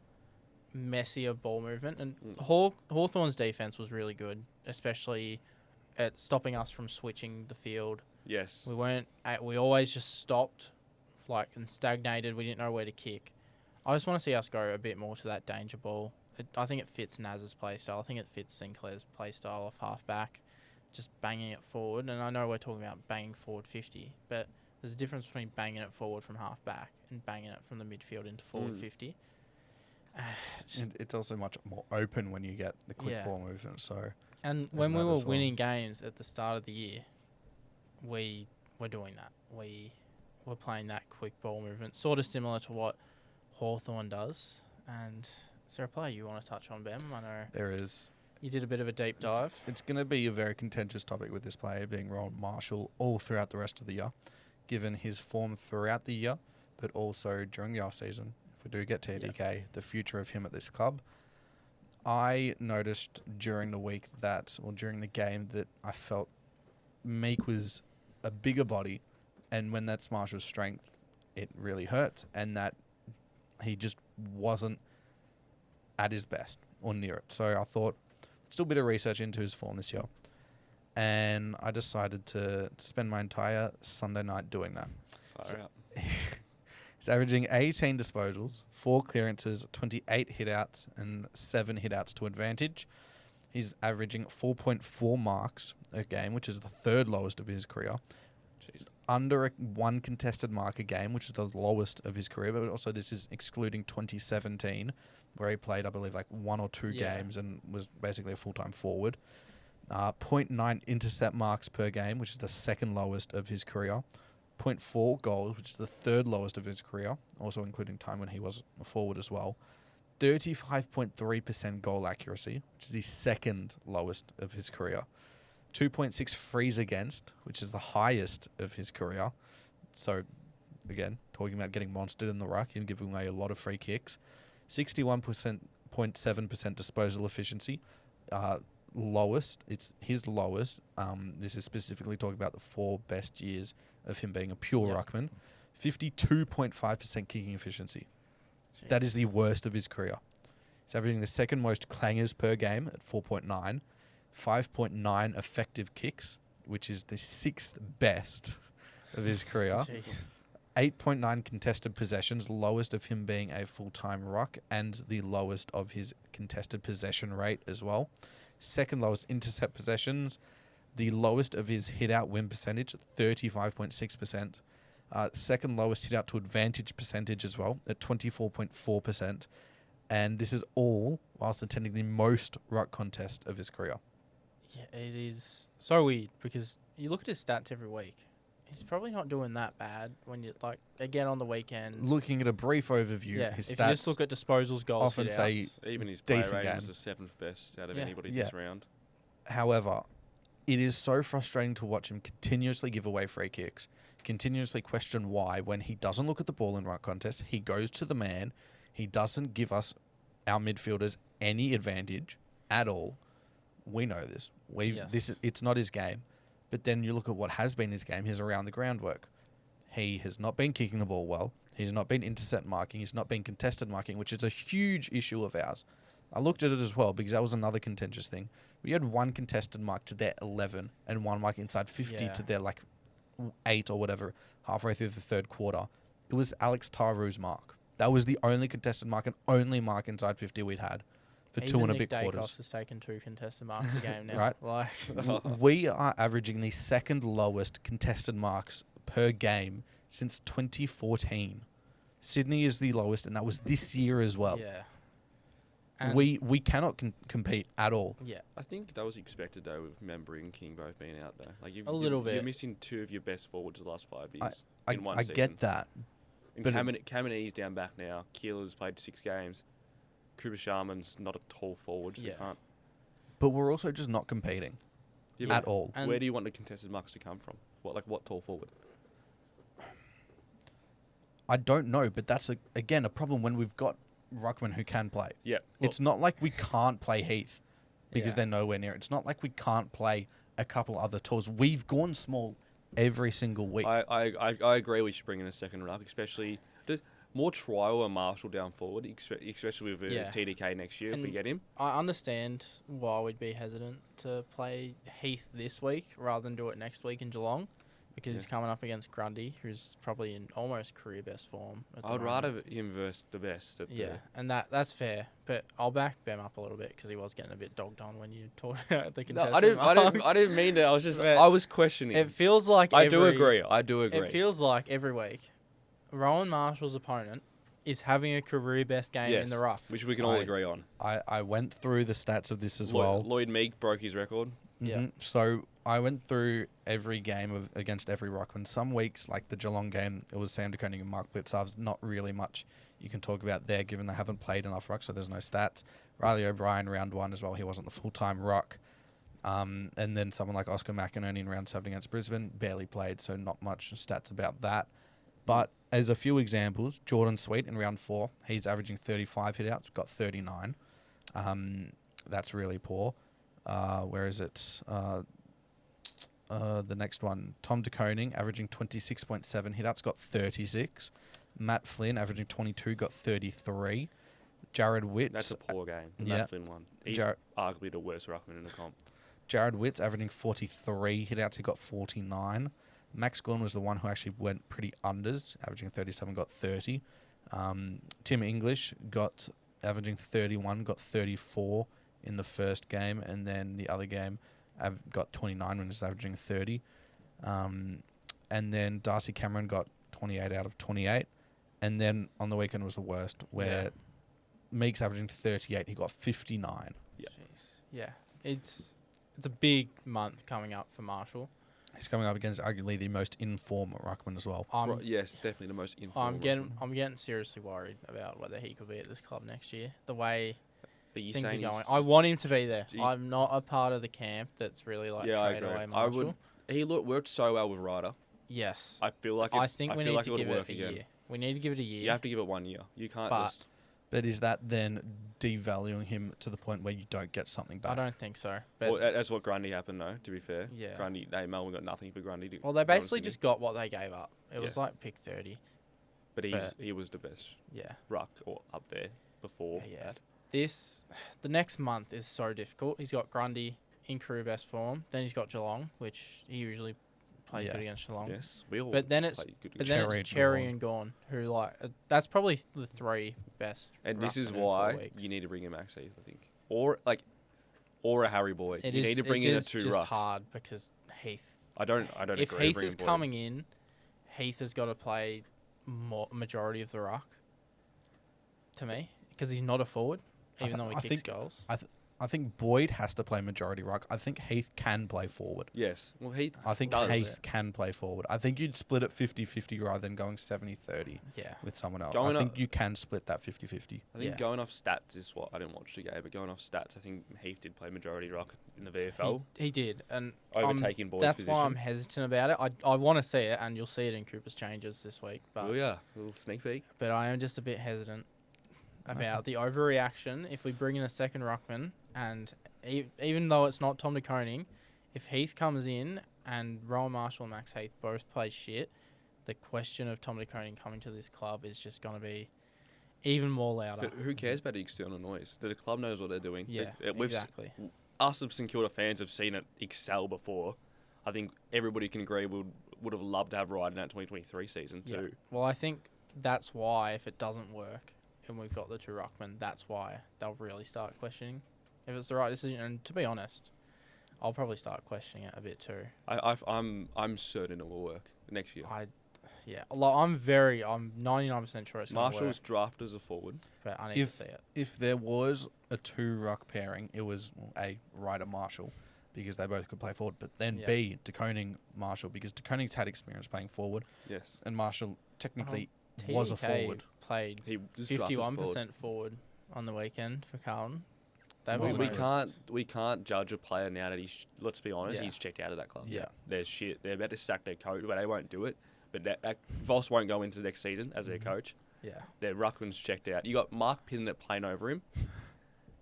messier ball movement. And Hawthorn's defense was really good, especially at stopping us from switching the field.
Yes.
We always just stopped, and stagnated. We didn't know where to kick. I just want to see us go a bit more to that danger ball. I think it fits Naz's play style. I think it fits Sinclair's play style off half-back, just banging it forward. And I know we're talking about banging forward 50, but there's a difference between banging it forward from half-back and banging it from the midfield into forward 50.
And it's also much more open when you get the quick ball movement. So,
and when we were winning games at the start of the year, we were doing that. We were playing that quick ball movement, sort of similar to what Hawthorn does. And is there a player you want to touch on, Ben? I know
there is.
You did a bit of a deep dive.
It's going to be a very contentious topic with this player being Rowan Marshall all throughout the rest of the year, given his form throughout the year, but also during the off-season. If we do get TDK, the future of him at this club. I noticed during the week during the game that I felt Meek was a bigger body, and when that's Marshall's strength, it really hurts, and that he just wasn't at his best or near it. So I thought, let's do a bit of research into his form this year. And I decided to spend my entire Sunday night doing that.
Far out.
He's averaging 18 disposals, 4 clearances, 28 hitouts, and 7 hitouts to advantage. He's averaging 4.4 marks a game, which is the 3rd lowest of his career.
Jeez.
Under 1 contested mark a game, which is the lowest of his career. But also this is excluding 2017, where he played, I believe, 1 or 2 games and was basically a full-time forward. 0.9 intercept marks per game, which is the 2nd lowest of his career. 0.4 goals, which is the 3rd lowest of his career, also including time when he was a forward as well. 35.3% goal accuracy, which is the 2nd lowest of his career. 2.6 frees against, which is the highest of his career. So, again, talking about getting monstered in the ruck and giving away a lot of free kicks. 61.7% disposal efficiency. Lowest. It's his lowest. This is specifically talking about the 4 best years of him being a pure ruckman. 52.5% kicking efficiency.
Jeez.
That is the worst of his career. He's averaging the 2nd most clangers per game at 4.9. 5.9 effective kicks, which is the 6th best of his career.
Jeez.
8.9 contested possessions, lowest of him being a full-time ruck, and the lowest of his contested possession rate as well. Second lowest intercept possessions, the lowest of his hit-out win percentage, 35.6%. Second lowest hit-out to advantage percentage as well, at 24.4%. And this is all whilst attending the most ruck contest of his career.
Yeah, it is so weird because you look at his stats every week. He's probably not doing that bad when you, like, again on the weekend.
Looking at a brief overview,
Yeah,
his
if
stats
you just look at disposals, goals,
often say
hit-outs.
Even his player
decent
rating
game.
was the 7th best out of
Yeah.
anybody
Yeah.
this round.
However, it is so frustrating to watch him continuously give away free kicks, continuously question why when he doesn't look at the ball in ruck contest, he goes to the man, he doesn't give us, our midfielders, any advantage at all. We know this.
Yes.
It's not his game. But then you look at what has been his game, his around the ground work. He has not been kicking the ball well. He's not been intercept marking. He's not been contested marking, which is a huge issue of ours. I looked at it as well because that was another contentious thing. We had one contested mark to their 11 and one mark inside 50
Yeah.
to their 8 or whatever halfway through the third quarter. It was Alex Taru's mark. That was the only contested mark and only mark inside 50 we'd had for
Even
2 and a
Nick
bit
Dacos
quarters.
has taken 2 contested marks a game now.
Right.
Like,
We are averaging the second lowest contested marks per game since 2014. Sydney is the lowest, and that was this year as well.
yeah. And
We cannot compete at all.
yeah.
I think that was expected though, with Member and King both being out though. Like
A little
You're
bit.
missing 2 of your best forwards the last 5 years
I
in one
I
season.
get that.
And
but
Kamenei's down back now. Keeler's played 6 games. Cooper Sharman's not a tall forward, so
Yeah.
you can't.
But we're also just not competing
Yeah,
at all.
And
Where do you want the contested marks to come from? What tall forward?
I don't know, but that's, again, a problem when we've got ruckmen who can play.
Yeah.
It's not like we can't play Heath because
Yeah.
they're nowhere near it. It's not like we can't play a couple other tours. We've gone small every single week.
I agree we should bring in a second ruck, especially more trial and Marshall down forward, especially with
Yeah.
TDK next year if we
And
get him.
I understand why we'd be hesitant to play Heath this week rather than do it next week in Geelong because he's
Yeah.
coming up against Grundy, who's probably in almost career best form. At the
I would
moment.
rather him versus the best.
Yeah, and that's fair. But I'll back Bem up a little bit because he was getting a bit dogged on when you talked about the
No,
contested marks.
I didn't mean that. I was just,
But
I was questioning.
It feels like
I do agree. I do agree.
It feels like every week, Rowan Marshall's opponent is having a career best game in
Yes.
the ruck.
Which we can all
I-
agree on.
I went through the stats of this as
Lloyd,
well.
Lloyd Meek broke his record.
Yeah.
Mhm. So I went through every game against every ruckman. Some weeks, like the Geelong game, it was Sam DeKoning and Mark Blitzarves. Not really much you can talk about there, given they haven't played enough ruck, so there's no stats. Riley O'Brien, round 1 as well. He wasn't the full-time ruck. And then someone like Oscar McInerney in round 7 against Brisbane, barely played, so not much stats about that. But as a few examples, Jordan Sweet in round 4, he's averaging 35 hit-outs, got 39. That's really poor. Where is it? The next one, Tom DeKoning, averaging 26.7 hit-outs, got 36. Matt Flynn, averaging 22, got 33. Jared Witts.
That's a poor game. The
yeah.
Matt Flynn one. He's arguably the worst ruckman in the comp.
Jared Witts, averaging 43 hit-outs, he got 49. Max Gorn was the one who actually went pretty unders, averaging 37, got 30. Tim English got averaging 31, got 34 in the first game, and then the other game got 29 when he's averaging 30. And then Darcy Cameron got 28 out of 28. And then on the weekend was the worst, where Meek's averaging 38, he got 59.
Yeah.
Jeez. Yeah, it's a big month coming up for Marshall.
He's coming up against arguably the most in-form ruckman as well.
Yes, definitely the most informed.
I'm getting seriously worried about whether he could be at this club next year. The way
Are you
things are
saying
going,
he's-
I want him to be there.
Gee.
I'm not a part of the camp that's really like
Yeah, I
trade
agree.
away
I
Marshall.
would. He worked so well with Ryder.
Yes,
I feel like
I
it's,
think we
feel
need
like
to
it would
give it
work
a
again.
year. We need to give it a year.
You have to give it 1 year. You can't
But
just.
But is that then devaluing him to the point where you don't get something back?
I don't think so. But
Well, that's what Grundy happened, though. To be fair,
Yeah.
Grundy, Melbourne got nothing for Grundy.
well, they basically just got what they gave up. It was
Yeah.
like pick 30.
But
but-
he was the best
Yeah.
ruck or up there before.
Yeah.
that.
The next month is so difficult. He's got Grundy, in career best form. Then he's got Geelong, which he usually plays
Yeah.
good against Geelong.
Yes, we all.
But then it's
played good
but
against
then
Cherry
it's
and
Cherry
Gawn.
and Gawn, who like that's probably the three best.
and this is
ruckmen in 4
why
weeks.
you need to bring in Max Heath, I think, or a Harry Boyd.
It
You
is-
need to bring
it
in a
is
two
just
rucks.
hard because Heath.
I don't
If
agree.
Heath
bringing
is
Boyd.
coming in, Heath has got to play majority of the ruck. To me, because he's not a forward, even though he
I
kicks
think-
goals.
I think Boyd has to play majority ruck. I think Heath can play forward.
Yes, well Heath.
I think
does.
Heath can play forward. I think you'd split it 50-50 rather than going 70-30
Yeah.
with someone else.
Going
I think
up-
you can split that 50-50.
I think
Yeah.
going off stats is what I didn't watch the game, but going off stats, I think Heath did play majority ruck in the VFL,
He did, and
overtaking Boyd's
that's
position.
why I'm hesitant about it. I want to see it, and you'll see it in Cooper's changes this week. But
Oh yeah, a little sneak peek.
but I am just a bit hesitant about the overreaction. If we bring in a second ruckman, and even though it's not Tom de Koning, if Heath comes in and Rowan Marshall and Max Heath both play shit, the question of Tom de Koning coming to this club is just going to be even more louder.
But who cares about the external noise? The club knows what they're doing.
Yeah,
We've
exactly.
us as St Kilda fans have seen it excel before. I think everybody can agree would have loved to have Ryde in that 2023 season
Yeah.
too.
Well, I think that's why if it doesn't work and we've got the two ruckmen, that's why they'll really start questioning if it's the right decision. And to be honest, I'll probably start questioning it a bit too.
I'm certain it will work next year.
I'm 99% sure it's going to work,
Marshall's drafted as a forward.
but I need to see it.
If there was a two ruck pairing, it was A, Ryder Marshall, because they both could play forward, but then
Yeah.
B, de Koning Marshall, because de Koning's had experience playing forward,
Yes,
and Marshall technically was a
TDK
forward.
played
he was drafted as a
51%
forward.
forward on the weekend for Carlton.
We-
That
We
wasn't
we can't judge a player now that he's. Let's be honest,
Yeah.
he's checked out of that club.
Yeah.
There's shit. They're about to sack their coach, but they won't do it. But that Voss won't go into next season as their coach.
Yeah.
Their ruckman's checked out. You got Mark Pinnett playing over him.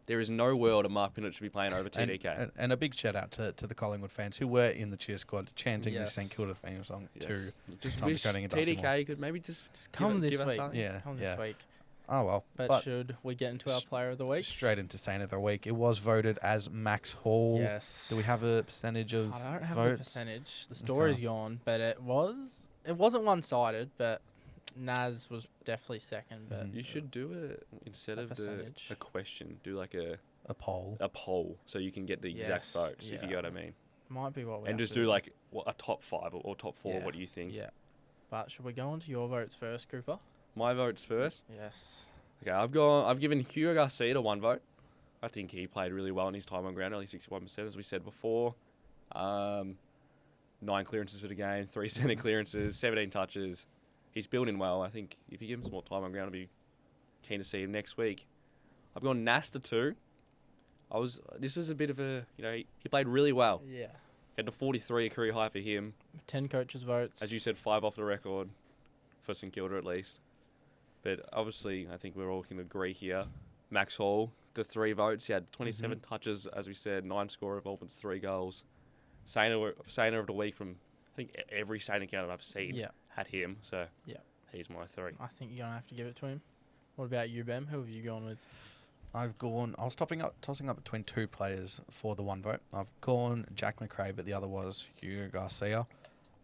There is no world a Mark Pinnett should be playing over TDK.
And a big shout out to the Collingwood fans who were in the cheer squad chanting
Yes.
the St Kilda theme song
Yes.
to
Just
Tom
wish
Koning and Dusty Moore.
TDK could maybe just
Come
give
this
us
week.
something.
Yeah,
Come
yeah.
this week.
Oh well,
But should we get into our player of the week?
straight into Saint of the Week. It was voted as Max Hall.
Yes.
Do we have a percentage of
I don't have
votes?
a percentage. The story's gone, but it wasn't one-sided, but Naz was definitely second, but
Mhm.
You should do it instead
A
of
percentage.
a question. Do like a
poll.
poll so you can get the exact
Yes,
votes. If you
yeah.
get what I mean.
might be what we
And
have
just
to
do like a top 5 or top 4.
Yeah.
What do you think?
Yeah. But should we go on to your votes first, Cooper?
My votes first.
Yes.
Okay, I've given Hugo Garcia 1 vote. I think he played really well in his time on ground, only 61%, as we said before. 9 clearances for the game, 3 centre clearances, 17 touches. He's building well. I think if you give him some more time on ground, I'll be keen to see him next week. I've gone Nasta 2. This was a bit of a, he played really well.
Yeah.
Had the 43, a career high for him.
10 coaches' votes.
As you said, 5 off the record for St Kilda at least. But obviously, I think we're all can agree here. Max Hall, the 3 votes. He had 27 touches, as we said, 9 score involvements, 3 goals. Sainer of the week from, I think, every Sainer account I've seen
Yeah.
had him. So
Yeah.
he's my 3.
I think you're going to have to give it to him. What about you, Bem? Who have you gone with?
I was tossing up between 2 players for the 1 vote. I've gone Jack McRae, but the other was Hugo Garcia.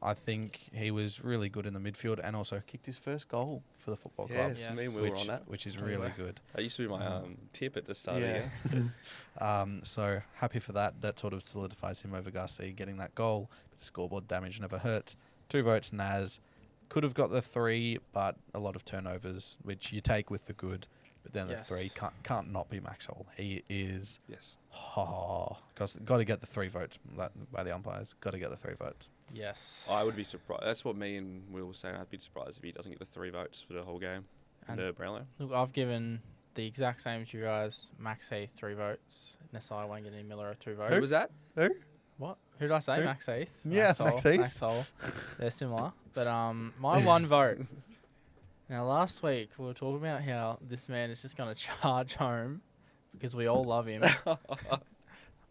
I think he was really good in the midfield and also kicked his first goal for the football club.
Yes,
Yes.
me and Will were on that.
Which is
Oh,
really
yeah.
good.
That used to be my tip at the start of the
Yeah.
year.
So happy for that. That sort of solidifies him over Garcia getting that goal. But the scoreboard damage never hurts. 2 votes, Naz. Could have got the 3, but a lot of turnovers, which you take with the good. But then
Yes.
the 3 can't not be Max Hall. He is,
Yes.
got to get the 3 votes by the umpires. Got to get the 3 votes.
Yes.
I would be surprised. That's what me and Will were saying. I'd be surprised if he doesn't get the 3 votes for the whole game.
And
And Brownlow.
look, I've given the exact same as you guys. Max Heath 3 votes. Nasai Wanganeen Miller 2 votes.
Who was that?
What? Who did I say?
Who?
Max Heath.
Yeah, Max Heath.
Max Hole. They're similar. But my 1 vote. Now, last week, we were talking about how this man is just going to charge home because we all love him.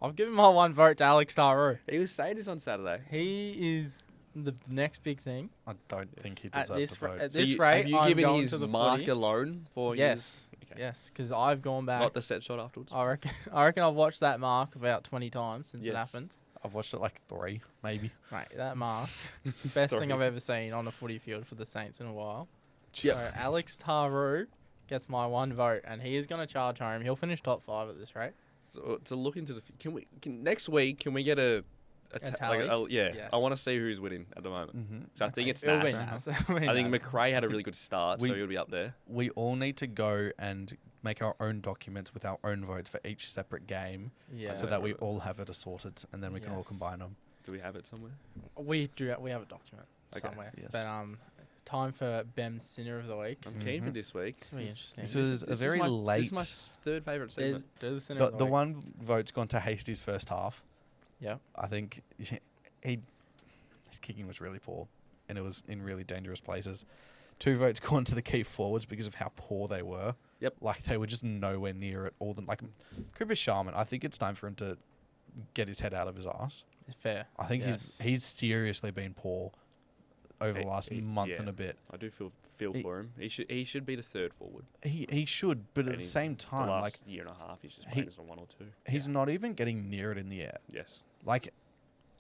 I've given my 1 vote to Alex Daru.
He was saying this on Saturday.
He is the next big thing.
I don't think he
At
deserves
this
the vote.
At this
have
rate,
you
I'm
given
going
his
to the
mark
footy.
alone for
Yes.
his... Okay.
Yes, because I've gone back.
Not the set shot afterwards.
I reckon. I reckon I've watched that mark about 20 times since it
Yes.
happened.
I've watched it like 3, maybe.
Mate, that mark, best thing
3.
I've ever seen on a footy field for the Saints in a while.
Yep.
So Alex Taru gets my 1 vote, and he is going to charge home. He'll finish top 5 at this rate.
So to look into the next week? Can we get a
tally? Yeah.
I want to see who's winning at the moment.
Mm-hmm.
So I think it's
It'll
Nash.
be Nas. It'll be
I think
Nas.
McRae had a really good start, so
We-
he'll be up there.
We all need to go and make our own documents with our own votes for each separate game,
Yeah.
so that we all have it assorted, and then we can all
Yes.
combine them.
Do we have it somewhere?
We do. We have a document
Okay.
somewhere.
Yes.
But time for Bem's Sinner of the Week.
I'm keen for
Mhm.
this week.
It's really interesting.
This was a very late.
This is my third favourite
There's
segment.
do the Sinner
The,
of the
the
Week.
one vote's gone to Hasty's first half.
Yeah.
I think his kicking was really poor, and it was in really dangerous places. 2 votes gone to the key forwards because of how poor they were.
Yep.
Like they were just nowhere near it. Like Cooper Sharman, I think it's time for him to get his head out of his ass.
Fair.
I think
Yes.
he's seriously been poor over the last month
yeah.
and a bit.
I do feel
He-
for him. He should be the third forward.
He should, but at
And
the
in
same time,
the
like
last year and a half, he's just
he-
playing as a 1 or 2.
he's not even getting near it in the air.
Yes.
Like,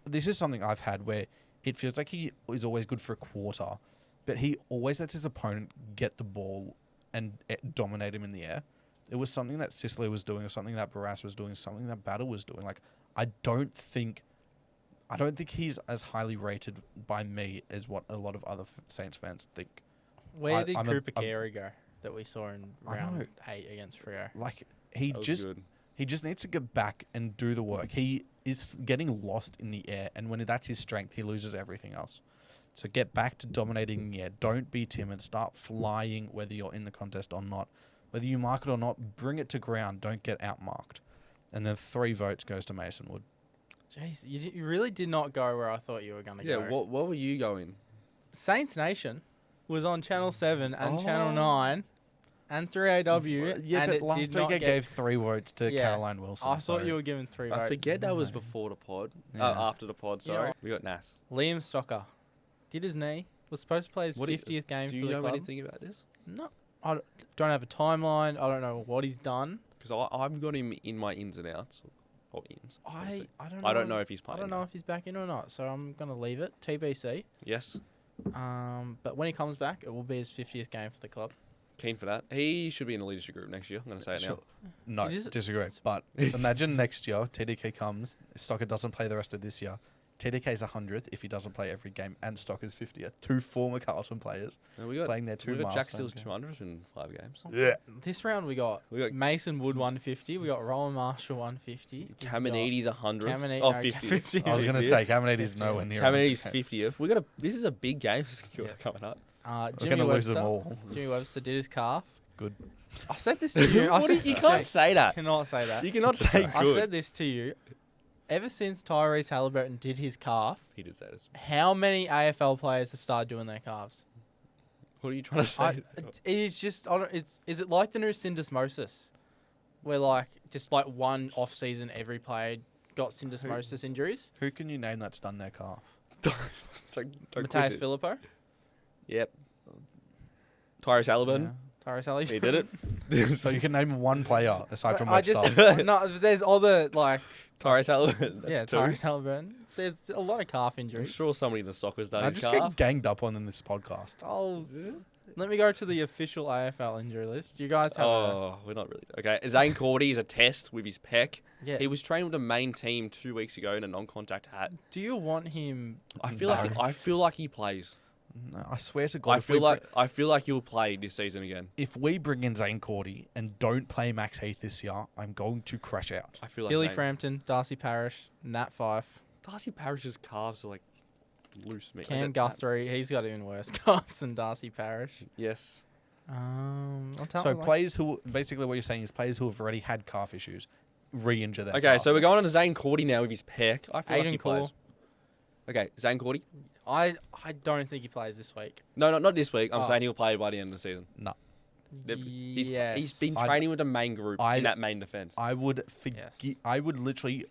this is something I've had where it feels like he is always good for a quarter, but he always lets his opponent get the ball and dominate him in the air. It was something that Sicily was doing, or something that Barras was doing, something that Battle was doing. Like, I don't think he's as highly rated by me as what a lot of other Saints fans think.
Where did
I'm
Cooper Carey go that we saw in
I
round
know.
8 against Freo?
Like, he
That was
just
good.
He just needs to get back and do the work. He is getting lost in the air, and when that's his strength, he loses everything else. So get back to dominating in the air. Don't be timid. Start flying, whether you're in the contest or not. Whether you mark it or not, bring it to ground. Don't get outmarked. And then 3 votes goes to Mason Wood.
Jeez, you really did not go where I thought you were going to
Yeah.
go.
What were you going?
Saints Nation was on Channel 7 and Channel
Oh.
9 and 3AW.
Yeah,
and
but
it
last
did
week
not
I
get,
gave 3 votes to
Yeah.
Caroline Wilson.
I thought
so-
you were given 3 votes.
I forget that was
No.
before the pod.
Yeah.
After the pod,
You know
sorry.
what?
We got Nas.
Liam Stocker did his knee. Was supposed to play his
What do you-
50th game
Do
for
you
the
know
club.
anything about this?
No, I don't have a timeline. I don't know what he's done.
Because I've got him in my ins and outs. Or ins. obviously.
I don't know.
I don't know if he's
I
playing.
don't know if he's back in or not, so I'm gonna leave it TBC.
Yes.
But when he comes back, it will be his 50th game for the club.
Keen for that. He should be in the leadership group next year. I'm going to say it now.
Sure. No,
You just-
disagree. But imagine next year, TDK comes, Stocker doesn't play the rest of this year. TDK's 100th if he doesn't play every game, and Stocker's 50th. 2 former Carlton players
And we got
playing their 2
we got Jack
milestone
Steele's
games.
200th in 5 games.
Yeah.
This round we got
We got
Mason Wood 150. We got Rowan Marshall 150. we got
Kamenides 100th.
Caminiti-
Oh,
no,
50.
50.
I was going to say, Caminiti's nowhere near.
Kamenides
100.
50th. This is a big game
Yeah.
coming up.
We're
Jimmy
going to lose
Webster.
them all.
Jimmy Webster did his calf.
Good.
I said this to you. I
What do
said,
you can't
Jake,
say that.
cannot say that.
You cannot say
I
good.
said this to you. Ever since Tyrese Halliburton did his calf,
He did say this.
how many AFL players have started doing their calves?
What are you trying to say?
It's just, is it like the new syndesmosis? Where just one off season every player got syndesmosis injuries?
Who can you name that's done their calf?
Don't quiz
Mateus
it.
Filippo?
Yep. Tyrese Halliburton.
Tyrese Halliburton?
He did it.
So you can name one player aside from
I
Webster.
just, no, there's other,
Tyrese Halliburton. That's
yeah,
2.
Tyrese Halliburton. There's a lot of calf
I'm
injuries.
sure somebody in the soccer's done
I
his
just
calf.
get ganged up on in this podcast.
Oh, let me go to the official AFL injury list. You guys have
We're not really. Okay, Zane Cordy is a test with his pec.
yeah.
He was trained with the main team 2 weeks ago in a non-contact hat.
Do you want him?
I feel
No.
like he plays.
No, I swear to God,
I feel like he'll play this season again.
if we bring in Zane Cordy and don't play Max Heath this year, I'm going to crash out.
I feel like
Billy
Zane-
Frampton, Darcy Parish, Nat Fife,
Darcy Parrish's calves are like loose meat.
Cam Guthrie. He's got even worse calves than Darcy Parish.
Yes.
I'm telling
So
you,
players who, basically what you're saying is players who have already had calf issues, re-injure their
Okay,
calf.
so we're going on to Zane Cordy now with his pec. I feel like he
Aiden Core.
plays. Okay, Zane Cordy.
I don't think he plays this week.
No, not this week. I'm
Oh.
saying he'll play by the end of the season.
No.
He's been
I-
training with the main group in that main defense.
I would
Yes.
I would literally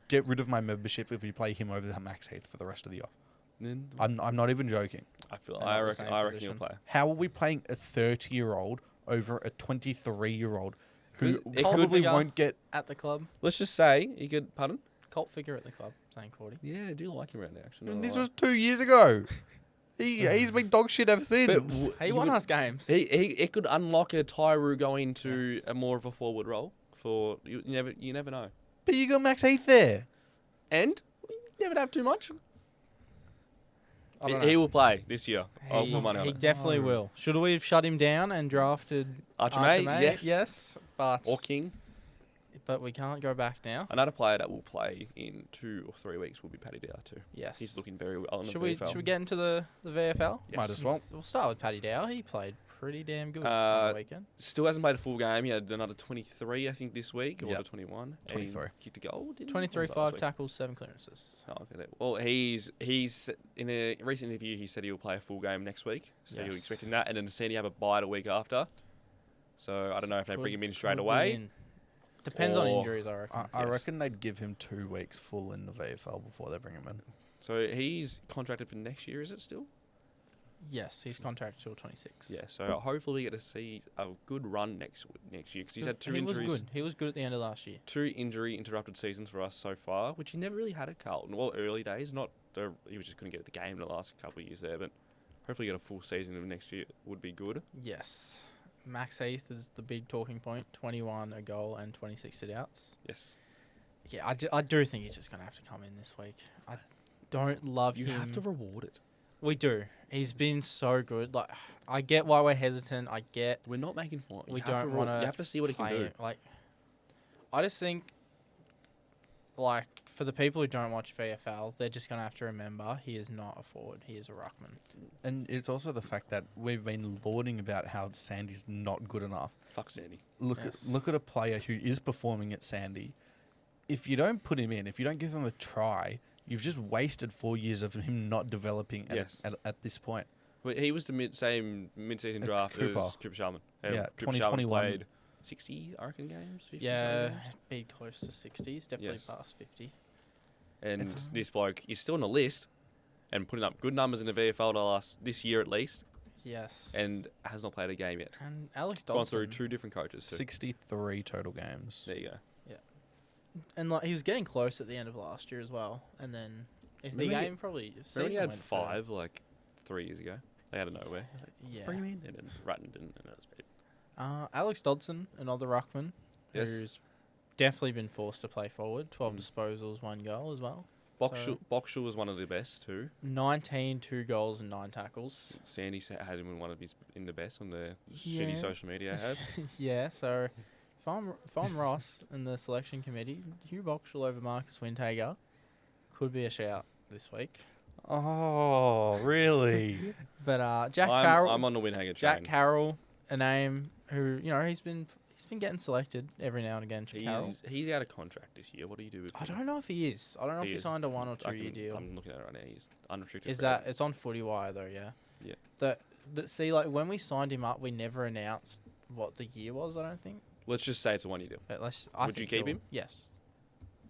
get rid of my membership if you play him over that Max Heath for the rest of the year. I'm not even joking.
I feel.
They're
I
not the
reckon.
same
I reckon he'll
position.
play.
How are we playing a 30-year-old over a 23-year-old who
It could
probably
be-
won't get.
At the club.
Let's just say he could. Pardon?
Cult figure at the club, saying Cordy.
Yeah, I do like him around there. Actually,
And
not
this
gonna
was 2 years ago. He's been dog shit ever since.
He won us games.
lie. It could unlock a Tyroo going to a more of a forward role. For you never know.
But you got Max Heath there.
And you never have too much.
I don't know.
He will play this year. I'll
He,
put money on
he
it.
definitely will. Should we have shut him down and drafted
Archimate, yes.
Yes, but
Or King.
we can't go back now.
Another player that will play in 2 or 3 weeks will be Paddy Dow too.
Yes.
He's looking very well in
Should
the
we
VFL.
get into the VFL?
Yes.
Might as well.
We'll start with Paddy Dow. He played pretty damn good on the weekend.
Still hasn't played a full game. He had another 23, I think, this week, or
Yep.
the 21.
23.
And kicked a goal, didn't he?
23,
Or was that
5
last week?
tackles, 7 clearances.
Oh, okay, well, he's in a recent interview. He said he will play a full game next week, so he was
Yes.
expecting that. And then Sandy have a bye the week after. So I don't know if they bring him in straight
Could be
away.
in. Depends on
Or-
injuries, I reckon.
I
Yes.
reckon they'd give him 2 weeks full in the VFL before they bring him in.
So he's contracted for next year, is it still?
Yes, he's contracted till 26.
Yeah. So hopefully we get to see a good run next year because he's had 2
he
injuries.
was good. He was good at the end of last year.
2 injury interrupted seasons for us so far, which he never really had at Carlton. Well, early days, he was just couldn't get the game in the last couple of years there, but hopefully get a full season of next year would be good.
Yes. Max Heath is the big talking point. 21 a goal and 26 sit-outs.
Yes.
Yeah, I do think he's just going to have to come in this week. I don't love
You
him.
have to reward it.
We do. He's been so good. Like, I get why we're hesitant. I get
We're not making fun.
we don't want to.
You have to see what he can do.
Like, I just think, like, for the people who don't watch VFL, they're just going to have to remember he is not a forward. He is a ruckman.
And it's also the fact that we've been lauding about how Sandy's not good enough.
Fuck Sandy.
Yes.
Look at a player who is performing at Sandy. If you don't put him in, if you don't give him a try, you've just wasted 4 years of him not developing
Yes.
at this point.
Well, he was the mid-season draft
Cooper.
as Cooper Sharman.
Yeah,
Cooper Sharman's
2021.
played 60, I reckon, games. 50
Yeah,
something games.
be close to 60s. Definitely
Yes.
past 50.
And
It's-
this bloke is still on the list and putting up good numbers in the VFL this year at least,
Yes.
and has not played a game yet.
And Alex
Gone
Dodson.
through 2 different coaches. Too.
63 total games.
There you go.
And like he was getting close at the end of last year as well. And then if the
Remember he-
game probably if
Remember he
season
had
went
5 like 3 years ago. They out of nowhere.
Yeah.
Bring him in, and then Rutten didn't, and that was bad.
Alex Dodson, another ruckman,
Yes.
who's definitely been forced to play forward. 12
Mm.
disposals, 1 goal as well.
Boxall was one of the best too.
19, 2 goals and 9 tackles.
Sandy had him in the best on the
Yeah.
shitty social media I had.
Yeah, so if I'm Ross and the selection committee, Hugh Boxall over Marcus Wintager could be a shout this week.
Oh, really?
But Jack Carroll,
I'm on the Winhager train.
Jack Carroll, a name who he's been getting selected every now and again. Jack Carroll.
He's out of contract this year. What do you do with
I
him?
don't know if he is. I don't know if he
is.
signed a 1 or
I
2 year deal.
I'm looking at it right now. He's unrestricted.
Is
free
that
agent.
it's on Footy Wire though? Yeah.
Yeah.
See, like when we signed him up, we never announced what the year was. I don't think.
Let's just say it's a 1-year deal.
But
Would you keep him?
Yes.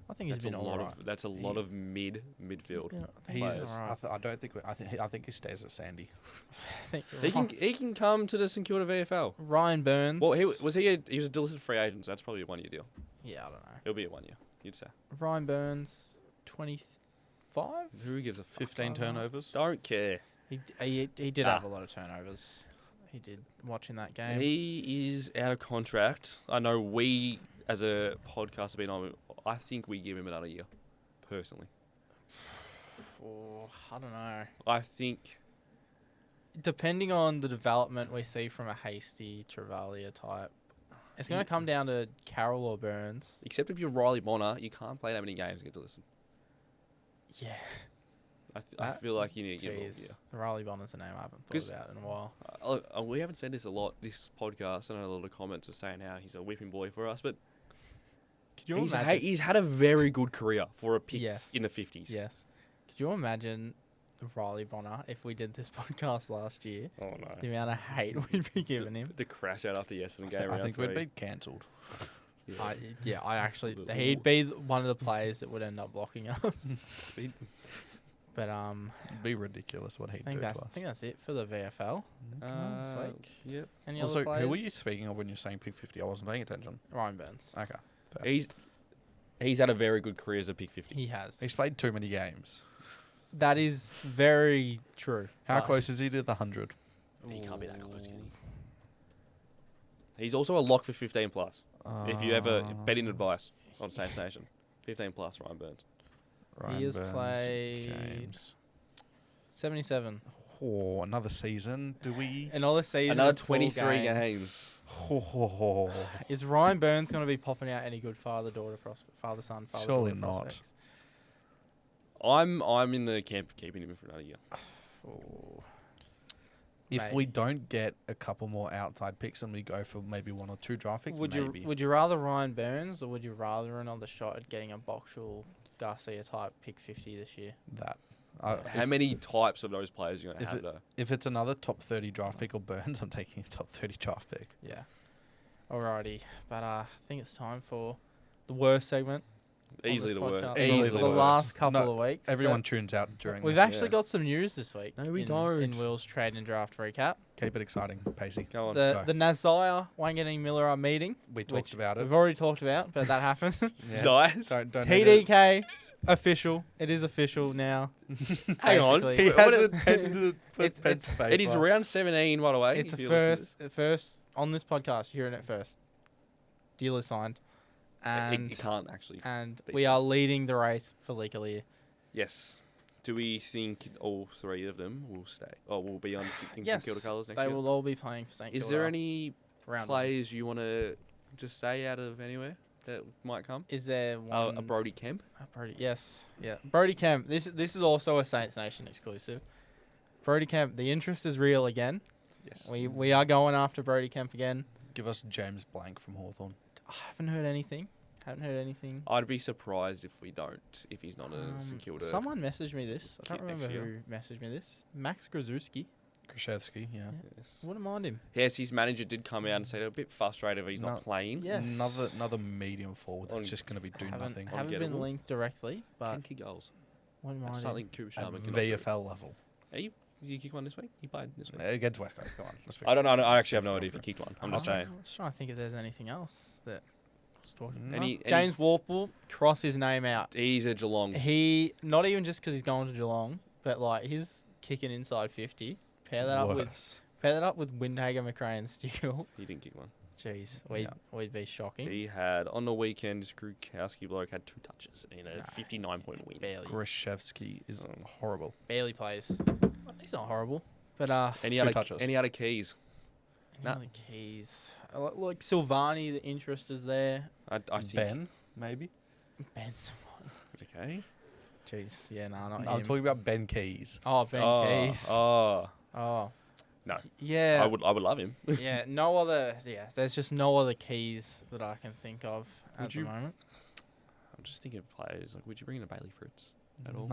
I think he's
That's
been
a
all
lot
right.
of that's a lot of midfield.
Yeah, I think he's
He's.
all right.
I don't think. I think he stays at Sandy.
He can come to the St Kilda VFL.
Ryan Burns.
Well, he was a delisted free agent, so that's probably a 1-year deal.
Yeah, I don't know.
It'll be a 1 year, you'd say.
Ryan Burns, 25.
Who gives a fuck?
15 turnovers.
Don't care.
He did
Ah.
have a lot of turnovers. He did watching that game.
He is out of contract. I know we, as a podcast, have been on. I think we give him another year, personally.
Oh, I don't know.
I think
Depending on the development we see from a Hasty Travalia type, it's going to come down to Carroll or Burns.
except if you're Riley Bonner, you can't play that many games and get to listen.
Yeah.
I feel like you need to give him a year.
Jeez. Riley Bonner's a name I haven't
'Cause-
thought about in a while.
We haven't said this a lot, this podcast. I know a lot of comments are saying how he's a whipping boy for us, but
Could you
he's
imagine?
he's had a very good career for a pick
Yes.
in the 50s.
Yes. Could you imagine Riley Bonner if we did this podcast last year?
Oh, no.
The amount of hate we'd be giving him.
The crash out after Essendon game.
I
round
think we'd
3.
be cancelled.
I actually,
The-
he'd be one of the players that would end up blocking us. But
It'd be ridiculous what he'd
I
do to us.
think that's it for the VFL this week.
Yep.
Any
Also,
other players?
who were you speaking of when you're saying pick 50? I wasn't paying attention.
Ryan Burns.
Okay. Fair.
He's had a very good career as a pick 50.
He has.
He's played too many games.
That is very true.
How close is he to the 100?
He can't be that close, can he? He's also a lock for 15 plus. If you ever betting advice on Same Station, 15 plus Ryan Burns.
Ryan
He has
Burns,
played
James.
77.
Oh, another season. Do we?
Another season.
Another
of full
23 games.
Oh,
Is Ryan Burns going to be popping out any good father-daughter father-son, father-daughter
Surely not.
prospects?
I'm in the camp of keeping him for another year.
Oh.
if
Mate.
we don't get a couple more outside picks and we go for maybe 1 or 2 draft picks,
Would
maybe.
you rather Ryan Burns or would you rather another shot at getting a Boxall Garcia type pick 50 this year?
that?
How many types of those players are you going to have, though?
If it's another top 30 draft pick or Burns, I'm taking a top 30 draft pick.
Yeah. Alrighty, but I think it's time for the worst segment. on
Easily
this
the worst.
podcast.
Easily
For
the
the
worst.
last couple
No,
of weeks.
Everyone
but
tunes out during
we've
this.
actually got some news this week.
No, we
in,
don't.
In Will's trade and draft recap.
Keep it exciting, Pacey.
Go on.
The
go.
Nazaya Wanganeen Miller meeting.
We talked
which
about it.
We've already talked about, but that happened.
Yeah.
Nice.
Don't
TDK official. It is official now.
Hang on.
basically.
He
What
hasn't pen to put
It's-
pen
it's-
to paper.
It is round 17, by the way.
It's
if
a
you listen to
first on this podcast. You're hearing it first. Deal is signed,
this.
and
It can't actually.
and
be
we
signed.
are leading the race for Leaker.
Yes. Do we think all 3 of them will stay? Or will be on in
Yes,
St Kilda colours next
they
year?
will all be playing for St
Is
Kilda.
there any
round one.
players you want to just say out of anywhere that might come?
Is there one?
A Brody Kemp.
Brody, yes, yeah. Brody Kemp. This is also a Saints Nation exclusive. Brody Kemp. The interest is real again.
Yes.
We are going after Brody Kemp again.
Give us James Blank from Hawthorn.
I haven't heard anything.
I'd be surprised if we don't, if he's not a St Kilda.
Someone messaged me this. I
kid
can't
next
remember
year.
who messaged me this. Max Grozewski.
Krzyzewski, yeah.
Yes.
Wouldn't mind him.
Yes, his manager did come out and say they're a bit frustrated if he's
No.
not playing.
Yes.
Another medium forward
On-
that's just going to be do nothing.
Haven't been
Ungettable.
linked directly,
10
but
kick goals.
wouldn't mind
That's
him.
something Cooper
At
Sharma cannot do.
VFL level.
Did you kick one this week? He played this week.
Against West Coast, come on. Let's be
I don't know. I actually have
fair.
no idea if he kicked one. I'm
I
just
was
saying.
just trying to think if there's anything else that I was talking
No.
about. James Warple, cross his name out.
He's a Geelong.
He, not even just because he's going to Geelong, but like his kicking inside 50. Pair that up with Windhager, McRae and Steele.
He didn't kick one.
Jeez,
Yeah.
we'd be shocking.
He had, on the weekend, this Krukowski bloke had 2 touches in a
Nah,
59-point win.
Barely
is horrible.
plays. He's not horrible, but
Any
2
other,
touches.
any other keys?
any
Nah.
other keys? Like Silvani, the interest is there.
I think.
Ben, maybe?
Ben.
Okay.
Jeez, yeah, nah, not
I'm
him.
talking about Ben Keys.
Oh, Ben Keys.
Oh.
Oh.
No.
Yeah.
I would love him.
Yeah, no other. Yeah, there's just no other keys that I can think of at the
you-
moment.
I'm just thinking of players. Like, would you bring in a Bailey Fruits at all?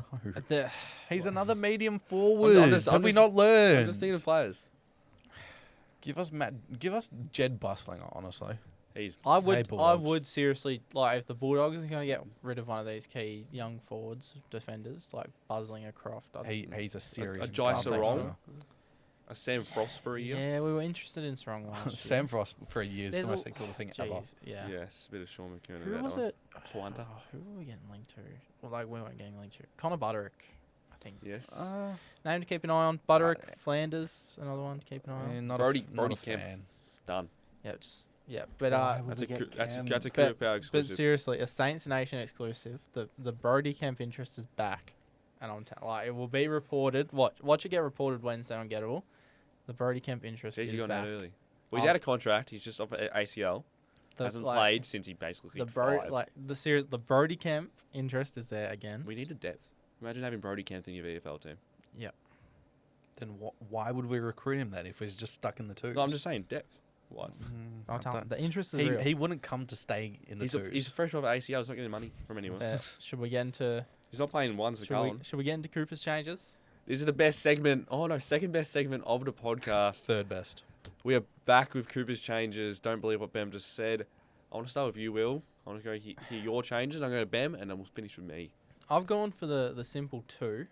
No. He's another medium
I'm
forward.
just-
Have
I'm
we
just-
not learned?
I'm just thinking of players.
Give us Jed Bustlinger, honestly.
He's
I
Bulldogs.
would seriously like if the Bulldogs are going to get rid of one of these key young forwards, defenders like Buslinger, Croft.
He's a serious.
Jai
I'll take
Sarong,
Sarong.
a Sam Frost for a year.
Yeah, we were interested in Strong last year.
Sam Frost for a year is the
There's
most
a-
cool thing ever.
Jeez, yeah.
Yes, a bit of Sean McKernan.
Who
about
was
that one.
it?
Puanta.
Oh, who were we getting linked to? Well, like we weren't getting linked to. Connor Butterick, I think.
Yes.
Name to keep an eye on. Butterick, Flanders, another one to keep an eye on.
Not
Brody-
not
Brody
a
Kemp.
fan.
Done.
Yeah, but
Why would
That's
we
a
get
Coo- that's a
Cam?
that's a
But-
Cooper Power
but
exclusive.
seriously, a Saints Nation exclusive. The Brody Kemp interest is back, and like it will be reported. Watch it get reported Wednesday on Gettable. The Brody Kemp interest
He's
is
gone
back.
out early. Well, he's
Oh.
out of contract. He's just off ACL. Hasn't played since he basically
the
kicked
Brody
5.
the Brody Kemp interest is there again.
We needed depth. Imagine having Brody Kemp in your VFL team.
Then why would we recruit him then if he's just stuck in the twos?
No, I'm just saying depth. What?
I'll tell him, the interest is
He,
real.
he wouldn't come to stay in the twos.
He's fresh off ACL. He's not getting money from anyone.
Should we get into
He's not playing ones for Carlton.
should we get into Cooper's changes?
This is the best segment. Oh no, second best segment of the podcast.
Third best.
We are back with Cooper's changes. Don't believe what Bem just said. I want to start with you, Will. I want to go hear your changes. I'm going to Bem, and then we'll finish with me.
I've gone for the simple 2.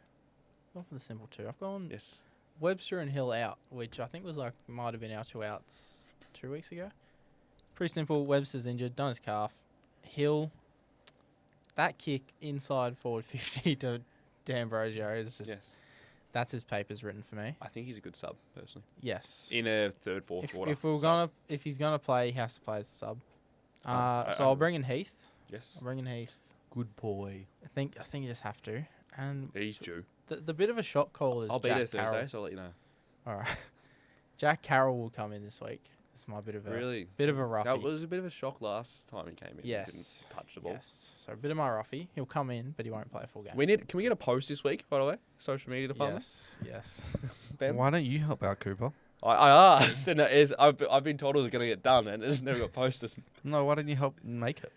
Gone for the simple two. I've gone
Yes.
Webster and Hill out, which I think was might have been our 2 outs 2 weeks ago. Pretty simple. Webster's injured, done his calf. Hill, that kick inside forward 50 to D'Ambrosio is just
Yes.
that's his papers written for me.
I think he's a good sub, personally.
Yes.
In a third, fourth quarter.
If he's gonna play, he has to play as a sub.
I
So I'll bring in Heath.
Yes.
I'll bring in Heath.
Good boy.
I think you just have to. And
He's due.
the bit of a shock call is
I'll be
Jack
there Thursday,
Carroll.
so I'll let you know.
All right. Jack Carroll will come in this week. It's my bit of a
Really?
bit of a roughie.
That was a bit of a shock last time he came in.
Yes.
He didn't touch the ball.
Yes. So a bit of my roughie. He'll come in, but he won't play a full game.
Can we get a post this week, by the way? Social media department?
Yes.
Ben?
Why don't you help out, Cooper?
I asked, and I've been told it was going to get done, and it's never got posted.
No, why don't you help make it?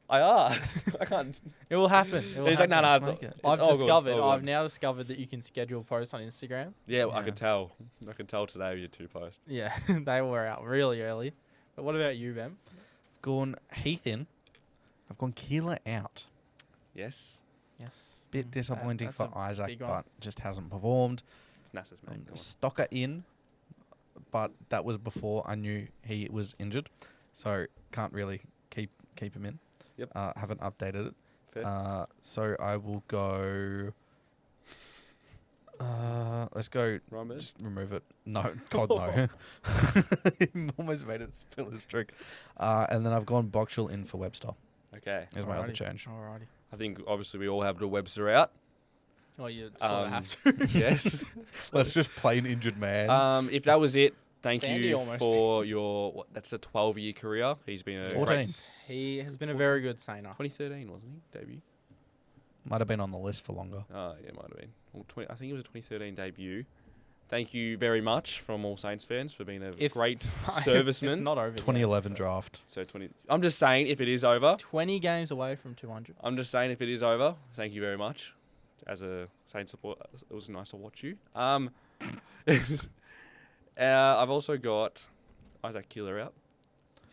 I asked. I can't.
It will happen. It will
He's like,
happen.
no,
Just make it.
I've now discovered that you can schedule posts on Instagram.
Yeah, I
Yeah.
could tell. I could tell today with your 2 posts.
Yeah, they were out really early. But what about you, Ben?
I've gone Heath in. I've gone Keeler out.
Yes.
Yes.
Bit disappointing
that's
for
a
Isaac,
big one.
but just hasn't performed.
It's Nasa's man. Come on.
Stocker in, but that was before I knew he was injured, so can't really keep him in.
Yep.
Haven't updated it.
Fair.
So I will go. Let's go.
Ryan Bird?
Just remove it. No, God no. He almost made it spill his drink. And then I've gone Boxall in for Webster.
Okay.
Is my other
Alrighty.
change.
Alrighty.
I think obviously we all have the Webster out.
Oh, you sort of
Um,
have to.
Yes.
Let's just play an injured man.
If that was it, thank
Sandy
you
almost.
for your. That's a 12-year career. He's been a
14.
great.
He has been a very good saner.
2013, wasn't he? Debut.
Might have been on the list for longer.
Oh, yeah, might have been. Well, I think it was a 2013 debut. Thank you very much from all Saints fans for being a great
It's
serviceman.
not over. yet.
2011 draft.
So 20. I'm just saying, if it is over,
20 games away from 200.
I'm just saying if it is over, thank you very much. As a Saints support, it was nice to watch you. I've also got Isaac Keeler out.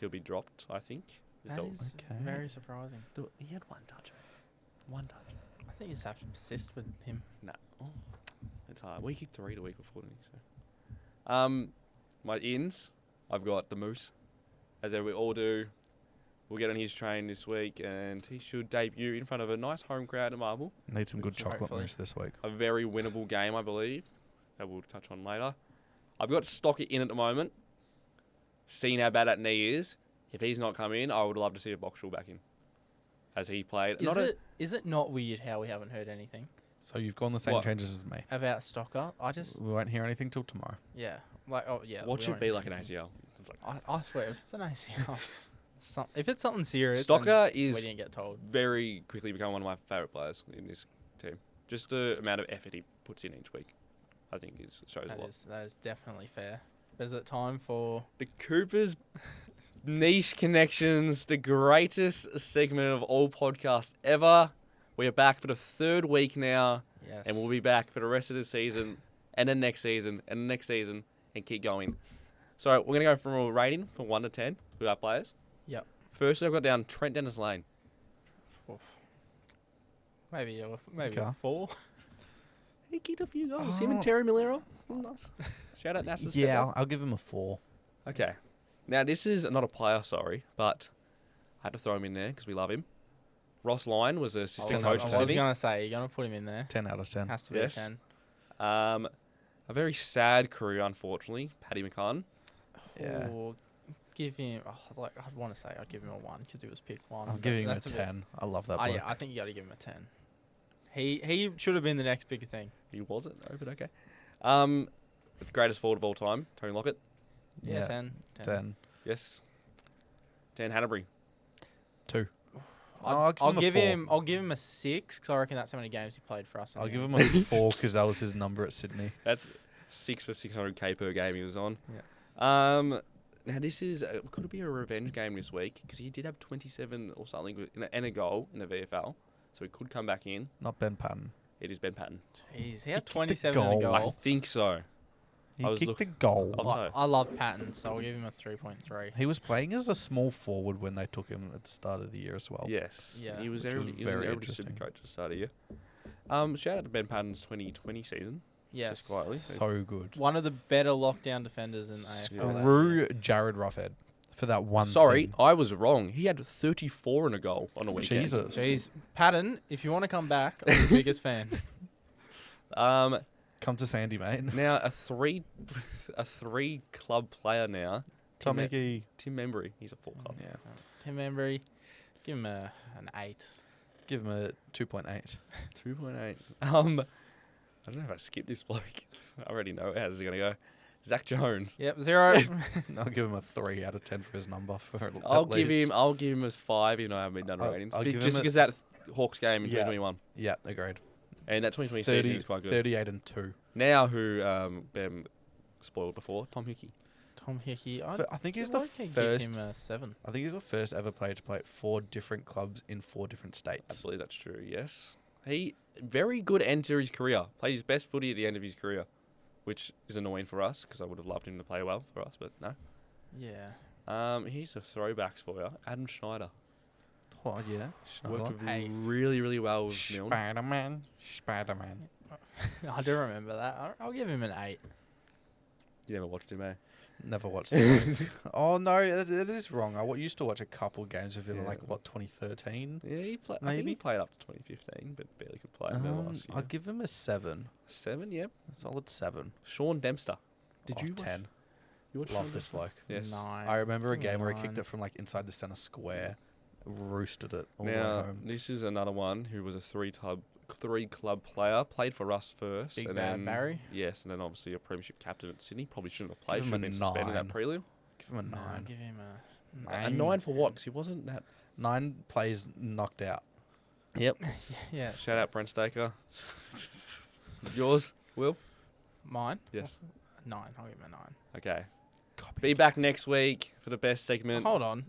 He'll be dropped, I think.
That is
Okay.
very surprising.
He had one touch. One touch.
I think you just have to persist with him.
Nah. Oh, it's hard. We kicked 3 the week before, didn't we? So. My ins, I've got the Moose, as we all do. We'll get on his train this week, and he should debut in front of a nice home crowd at Marvel.
Need some good chocolate
Hopefully.
mousse this week.
A very winnable game, I believe, that we'll touch on later. I've got Stocker in at the moment. Seeing how bad that knee is, if he's not come in, I would love to see a Boxall back in, as he played.
Is it not weird how we haven't heard anything
So you've gone the same
What?
changes as me.
about Stocker? I just,
We won't hear anything till tomorrow.
yeah.
Watch
we
it
won't
be
hear
like an
anything.
ACL.
I swear, if it's an ACL, if it's something serious,
Stocker
then we
is
didn't get told.
very quickly become one of my favourite players in this team. Just the amount of effort he puts in each week, I think, shows a lot.
That is definitely fair. But is it time for?
The Cooper's Niche Connections, the greatest segment of all podcasts ever. We are back for the 3rd week now,
Yes.
and we'll be back for the rest of the season, and the next season, and the next season, and keep going. So we're going to go from a rating from 1 to 10 with our players.
Yep.
Firstly, I've got down Trent Dennis-Lane.
Oof. Maybe
Okay.
a 4.
He kicked a few goals. Him and Terry Millero. Nice. Shout out NASA.
Yeah, I'll give him a 4.
Okay. Now, this is not a player, sorry, but I had to throw him in there because we love him. Ross Lyon was the assistant
I
coach
was
to
I was
Sydney.
going to say, you're going to put him in there.
10 out of 10.
Has to be
Yes.
a 10.
A very sad career, unfortunately. Paddy McCann.
Yeah.
Or give him, I'd want to say I'd give him a 1 because he was picked 1.
I'm
but
giving him a
that's bit-
10. I love that
Oh,
bloke.
yeah, I think you got to give him a 10. He should have been the next big thing.
He wasn't, though, but okay. The greatest forward of all time, Tony Lockett.
Yeah,
10.
10.
Yes. Dan Hanbury.
2.
I'll give
him a 4.
him. I'll give him a 6 because I reckon that's how many games he played for us. in
I'll
the
give
end.
him a 4 because that was his number at Sydney.
That's 6 for 600k per game he was on.
Yeah.
Now, this is could it be a revenge game this week? Because he did have 27 or something and a goal in the VFL. So he could come back in.
Not Ben Patton.
It is Ben Patton.
Jeez, he
kicked
had
the
27 in a
goal.
I
goal.
think so.
He
I was
kicked the
look-
goal.
I'll tell you.
I love Patton, so I'll give him a 3.3.
He was playing as a small forward when they took him at the start of the year as well.
Yes.
Yeah.
He was
Which was
everybody's
very
super
interesting.
coach at the start of the year. Shout out to Ben Patton's 2020 season.
Yes.
Just quietly.
So good.
One of the better lockdown defenders in AFL.
Screw Jared Roughhead for that one
Sorry,
thing.
I was wrong. He had 34 and a goal on a weekend.
Jesus.
Jeez. Patton, if you want to come back, I'm the biggest fan.
Come to Sandy, mate.
Now a three club player now.
Tom
Tim
Hickey.
Tim Membry. He's a 4 club.
Yeah.
Tim Embry, give him an 8.
Give him a 2.8.
2.8. I don't know if I skipped this bloke. I already know how this is gonna go. Zach Jones.
Yep, 0.
I'll give him a 3 out of 10 for his number.
I'll give him a 5. You know, I haven't been done
I'll
ratings.
give
Just
him
because that Hawks game in
Yeah.
2021
Yeah, agreed.
and that 2020 season is quite good.
38 and 2.
Now who Ben spoiled before? Tom Hickey.
Tom Hickey.
I think he's
feel
the
like I'd
first.
give him a 7.
I think he's the first ever player to play at 4 different clubs in 4 different
I
states.
believe that's true. Yes, he very good end to his career. Played his best footy at the end of his career, which is annoying for us because I would have loved him to play well for us, but no.
Yeah.
Here's the throwbacks for you. Adam Schneider
Oh yeah,
worked
Ace.
really, really well with Milne.
Spider-Man.
I do remember that. I'll give him an 8.
You never watched him, eh?
Never watched it. Oh no, that is wrong. I used to watch a couple games of it,
Yeah.
like what 2013.
Yeah, he played. I think he
Maybe.
played up to 2015, but barely could play last year.
I'll give him a 7.
7, yep.
A solid 7.
Sean Dempster. Did
Oh,
you watch-
10?
You watched
Love
Sean
this
Dempster?
bloke.
Yes.
9.
I remember a
Give him
game where he kicked
9.
it from like inside the center square, roosted it all the way
Now,
home.
this is another one who was a three club player, played for us first.
Big
and
Bad
then,
Barry?
Yes, and then obviously a premiership captain at Sydney. Probably shouldn't have played.
Give
Should
him
have
a
been suspended at
9.
prelim.
Give him a 9.
No, give him a
A
9.
9 for what? Because he wasn't that.
9 plays knocked out.
Yep.
Yeah.
Shout out Brent Staker. Yours, Will?
Mine?
Yes.
9. I'll give him a 9.
Okay. Be back next week for the best segment.
Hold on.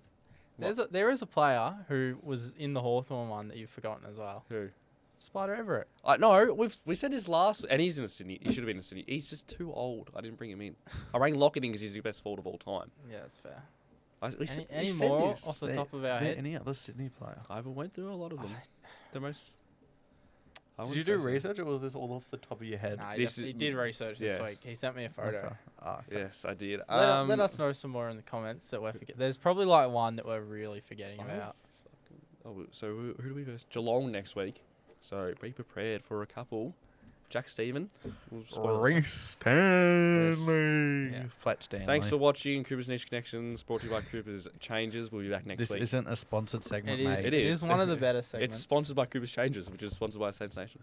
There is a player who was in the Hawthorn one that you've forgotten as well.
Who?
Spider Everett.
No, we said his last, and he's in Sydney. He should have been in Sydney. He's just too old. I didn't bring him in. I rang Lockett in because he's the best forward of all time.
Yeah, that's fair.
We
Any
said
more
this.
off the
Is
top of our
there
head?
any other Sydney player?
I went through a lot of them. The most. I
Did
wouldn't
you do
say so.
research, or was this all off the top of your head?
Nah,
This
he
is-
did research this
yes.
week. He sent me a photo.
Okay. Ah, okay.
Yes, I did.
Let us know some more in the comments that we're forgetting. There's probably like one that we're really forgetting about.
So who do we verse? Geelong next week. So be prepared for a couple. Jack Stephen. We'll spoil it.
Reece Stanley.
Yeah.
Flat Stanley.
Thanks for watching Cooper's Niche Connections, brought to you by Cooper's Changes. We'll be back next
This
week.
isn't a sponsored segment,
It is.
mate.
It
It
is.
is one of the better segments.
It's sponsored by Cooper's Changes, which is sponsored by Sensation.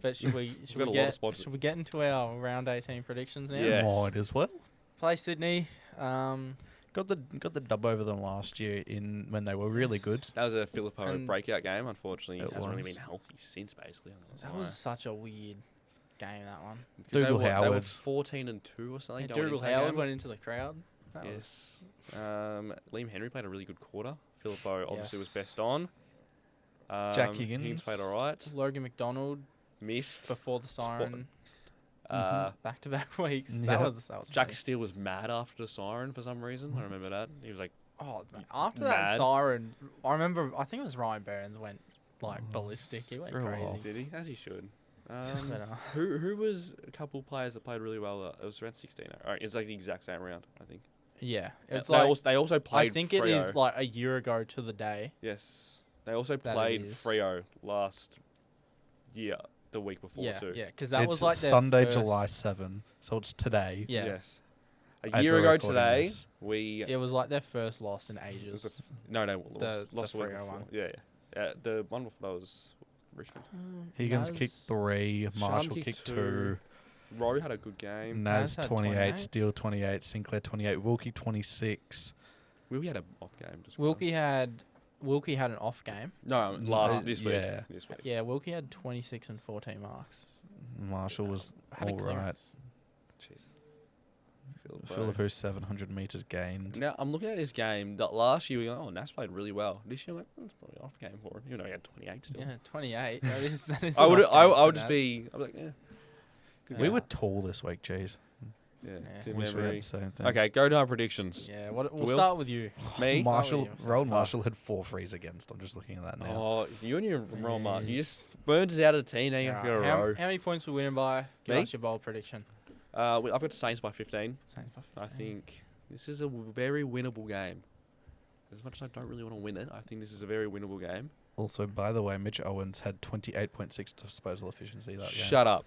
But should we
got a lot of sponsors.
should we get into our round 18 predictions now?
Yeah.
Might as well.
Play Sydney.
Got the dub over them last year in when they were really good.
That was a Filippo
And-
breakout game. Unfortunately,
It
he hasn't really
was.
been healthy since, basically.
That was such a weird game, that one.
Dougal
They were
Howard.
14-2 or something.
Yeah,
going
Dougal
into that
Howard
game.
went into the crowd. That
Yes. Liam Henry played a really good quarter. Filippo obviously was
Yes.
best on.
Jack Higgins.
Higgins played all right.
was Logan McDonald
Missed.
before the siren.
Uh,
Back-to-back weeks.
Yeah.
That was
Jack
funny.
Steele was mad after the siren for some reason. I remember that. He was like,
Oh, after that
Mad.
siren, I remember. I think it was Ryan Burns went like ballistic. He went
screw
crazy.
off.
did he? As he should.
But,
Who was a couple players that played really well? It was around 16. All right, it's like the exact same round, I think.
yeah, it's
they,
like
they also played
I think it
Freo.
is like a year ago to the day.
Yes. They also
That it
played
is.
Freo last year, the week before
Yeah,
too.
yeah, because that
It's
was like their
Sunday,
first,
July 7, so it's today.
Yeah,
Yes. A
As
year
we're
ago
recording
today,
this.
we
it was like their first loss in
it was
ages.
no,
the
lost the week
Freo
before.
one.
Yeah, yeah. The one before that was Richmond.
Higgins
Naz-
kicked 3, Marshall
kicked
kicked
2.
2,
Rowe had a good game.
Naz
had
28,
28.
Steele 28, Sinclair 28, Wilkie 26.
Wilkie had an off game. Just
Wilkie had an off game.
No, this week.
Yeah.
This week.
Yeah, Wilkie had 26 and 14 marks.
Marshall was
Had a
all right.
clearance.
Jesus. Philippo.
Philippo 700 metres gained.
Now I'm looking at his game. Last year we go, Nas played really well. This year I'm like, that's probably an off game for him. Even though he had 28 still.
Yeah, 28. That is
I
an
would
off game for
just
Naz.
be. I'd be like, yeah.
We were tall this week, jeez.
Yeah,
Yeah.
Tim
Wish we had
Emery.
the same thing.
Okay, go to our predictions.
Yeah, we'll
Will?
start with you.
Me?
Marshall,
Start with you.
Rowan Marshall had 4 frees against. I'm just looking at that now.
Oh, you and your Roma. You
Yes.
just Burns is out of the team. Now you have to go
Alright,
a
how
row.
many points we winning by? Give
Me?
us your bold prediction.
I've got Saints by 15.
Saints by
I
15.
think this is a very winnable game. As much as I don't really want to win it, I think this is a very winnable game.
Also, by the way, Mitch Owens had 28.6 disposal efficiency that game.
Shut up.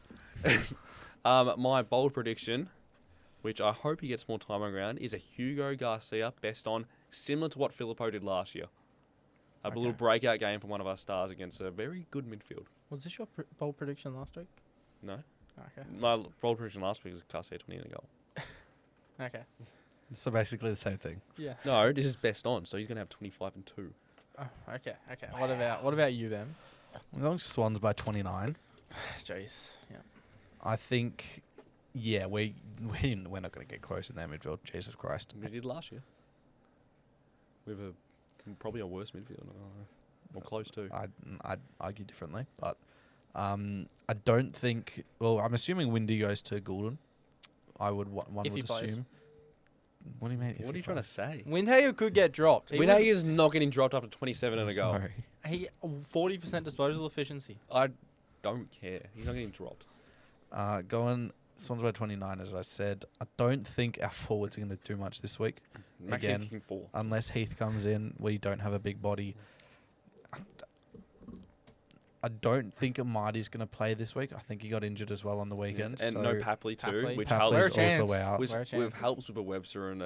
My bold prediction, which I hope he gets more time on ground, is a Hugo Garcia best on, similar to what Filippo did last year. A little
Okay.
breakout game from one of our stars against a very good midfield.
Was this your bold prediction last week?
No?
Okay.
My bold prediction last week was Garcia 20 in a goal.
Okay.
So basically the same thing.
Yeah.
No, this is best on, so he's going to have 25 and 2.
Oh, okay. Okay. What about you then?
I'm going Swans by 29.
Jeez. Yeah.
I think, yeah, we're not going to get close in that midfield. Jesus Christ.
We did last year. We have probably a worse midfield. Or close to.
I'd argue differently, but I don't think. Well, I'm assuming Windy goes to Goulden. I would one
If he
would
plays.
assume. What do you mean?
What are you trying to say?
Windhager could get dropped.
Winaga is not getting dropped after 27 and a goal.
Sorry.
He 40% disposal efficiency.
I don't care. He's not getting dropped.
Going Swans by 29, as I said. I don't think our forwards are going to do much this week.
Max
Again.
kicking 4.
Unless Heath comes in, we don't have a big body. I don't think Amadi's going to play this week. I think he got injured as well on the weekend.
And
so
no Papley too,
Papley.
which
Where a
Papley's
helps.
chance.
also out.
Which
Where a chance.
helps with a Webster and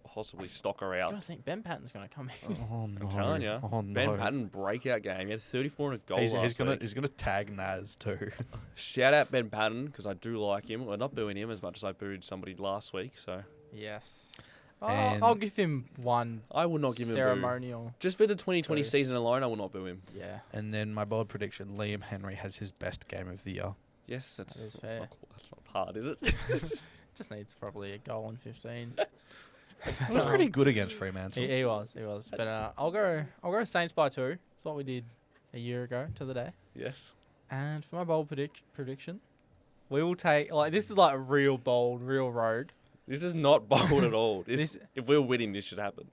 possibly Stocker
I
out.
don't think Ben Patton's going to come in.
Oh no!
I'm telling you,
Oh no!
Ben Patton breakout game. He had 34 and a goal
He's
last
gonna
week.
he's gonna tag Naz too.
Shout out Ben Patton because I do like him. Well, not booing him as much as I booed somebody last week. So
Yes.
And-
I'll give him one
I will not give him a boo.
ceremonial.
Just for the 2020
Boo.
season alone, I will not boo him.
Yeah.
And then my bold prediction: Liam Henry has his best game of the year.
Yes, that's
That is
that's
fair.
that's not hard, is it?
Just needs probably a goal in 15.
He was pretty good against Fremantle.
He was. But I'll go Saints by 2. It's what we did a year ago to the day.
Yes.
And for my bold prediction, we will take this is like real bold, real rogue.
This is not bold at all.
This-
If we're winning, this should happen.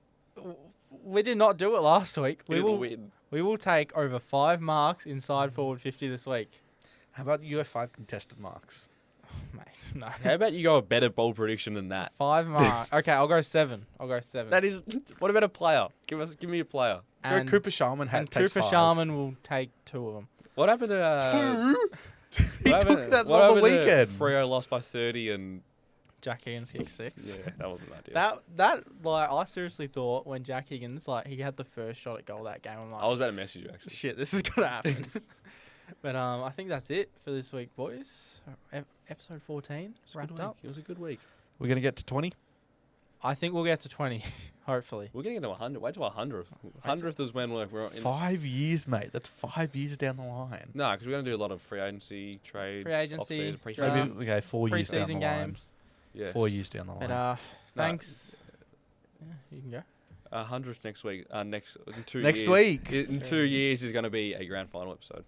We did not do it last week.
We will win.
We will take over 5 marks inside forward 50 this week.
How about UF5 contested marks?
Mate, no.
How about you go a better bold prediction than that?
5 marks. Okay, I'll go 7.
That is. What about a player? Give me a player.
And,
Go Cooper Sharman
and
takes
Cooper
5.
Sharman will take 2 of them.
What happened to?
He
what
took
happened-
that
what
on the
happened to
weekend.
Freo lost by 30 and
Jack Higgins kicked 6.
yeah, that wasn't ideal.
That I seriously thought when Jack Higgins he had the first shot at goal that game, I'm like,
I was about to message you actually.
shit, this is gonna happen. But I think that's it for this week, boys. Episode 14
It was a
wrapped
good week.
up.
It was a good week.
We're gonna get to 20.
I think we'll get to 20, hopefully.
We're getting to 100. Wait till 100th. 100th is when we're in.
5 years, mate. That's 5 years down the line.
No, because we're going to do a lot of free agency, trades,
Free agency,
off-season,
draft.
pre-season.
Maybe, okay, 4 years down the
Preseason
line.
games.
Yes.
4 years down the
But
line.
thanks. Yeah, you can go.
100th next week. Next in 2
Next
years.
week.
In 2 years is going to be a grand final episode.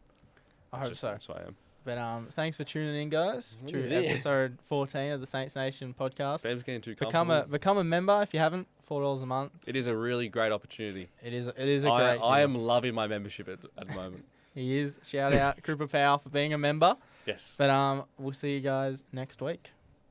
I hope so.
That's what I am.
But thanks for tuning in, guys,
Yeah.
to episode 14 of the Saints Nation podcast.
Sam's getting too comfortable.
Become a member if you haven't. $4 a month.
It is a really great opportunity.
It is a great.
I
deal.
am loving my membership at the moment.
He is. Shout out Cooper Powell for being a member.
Yes.
But we'll see you guys next week.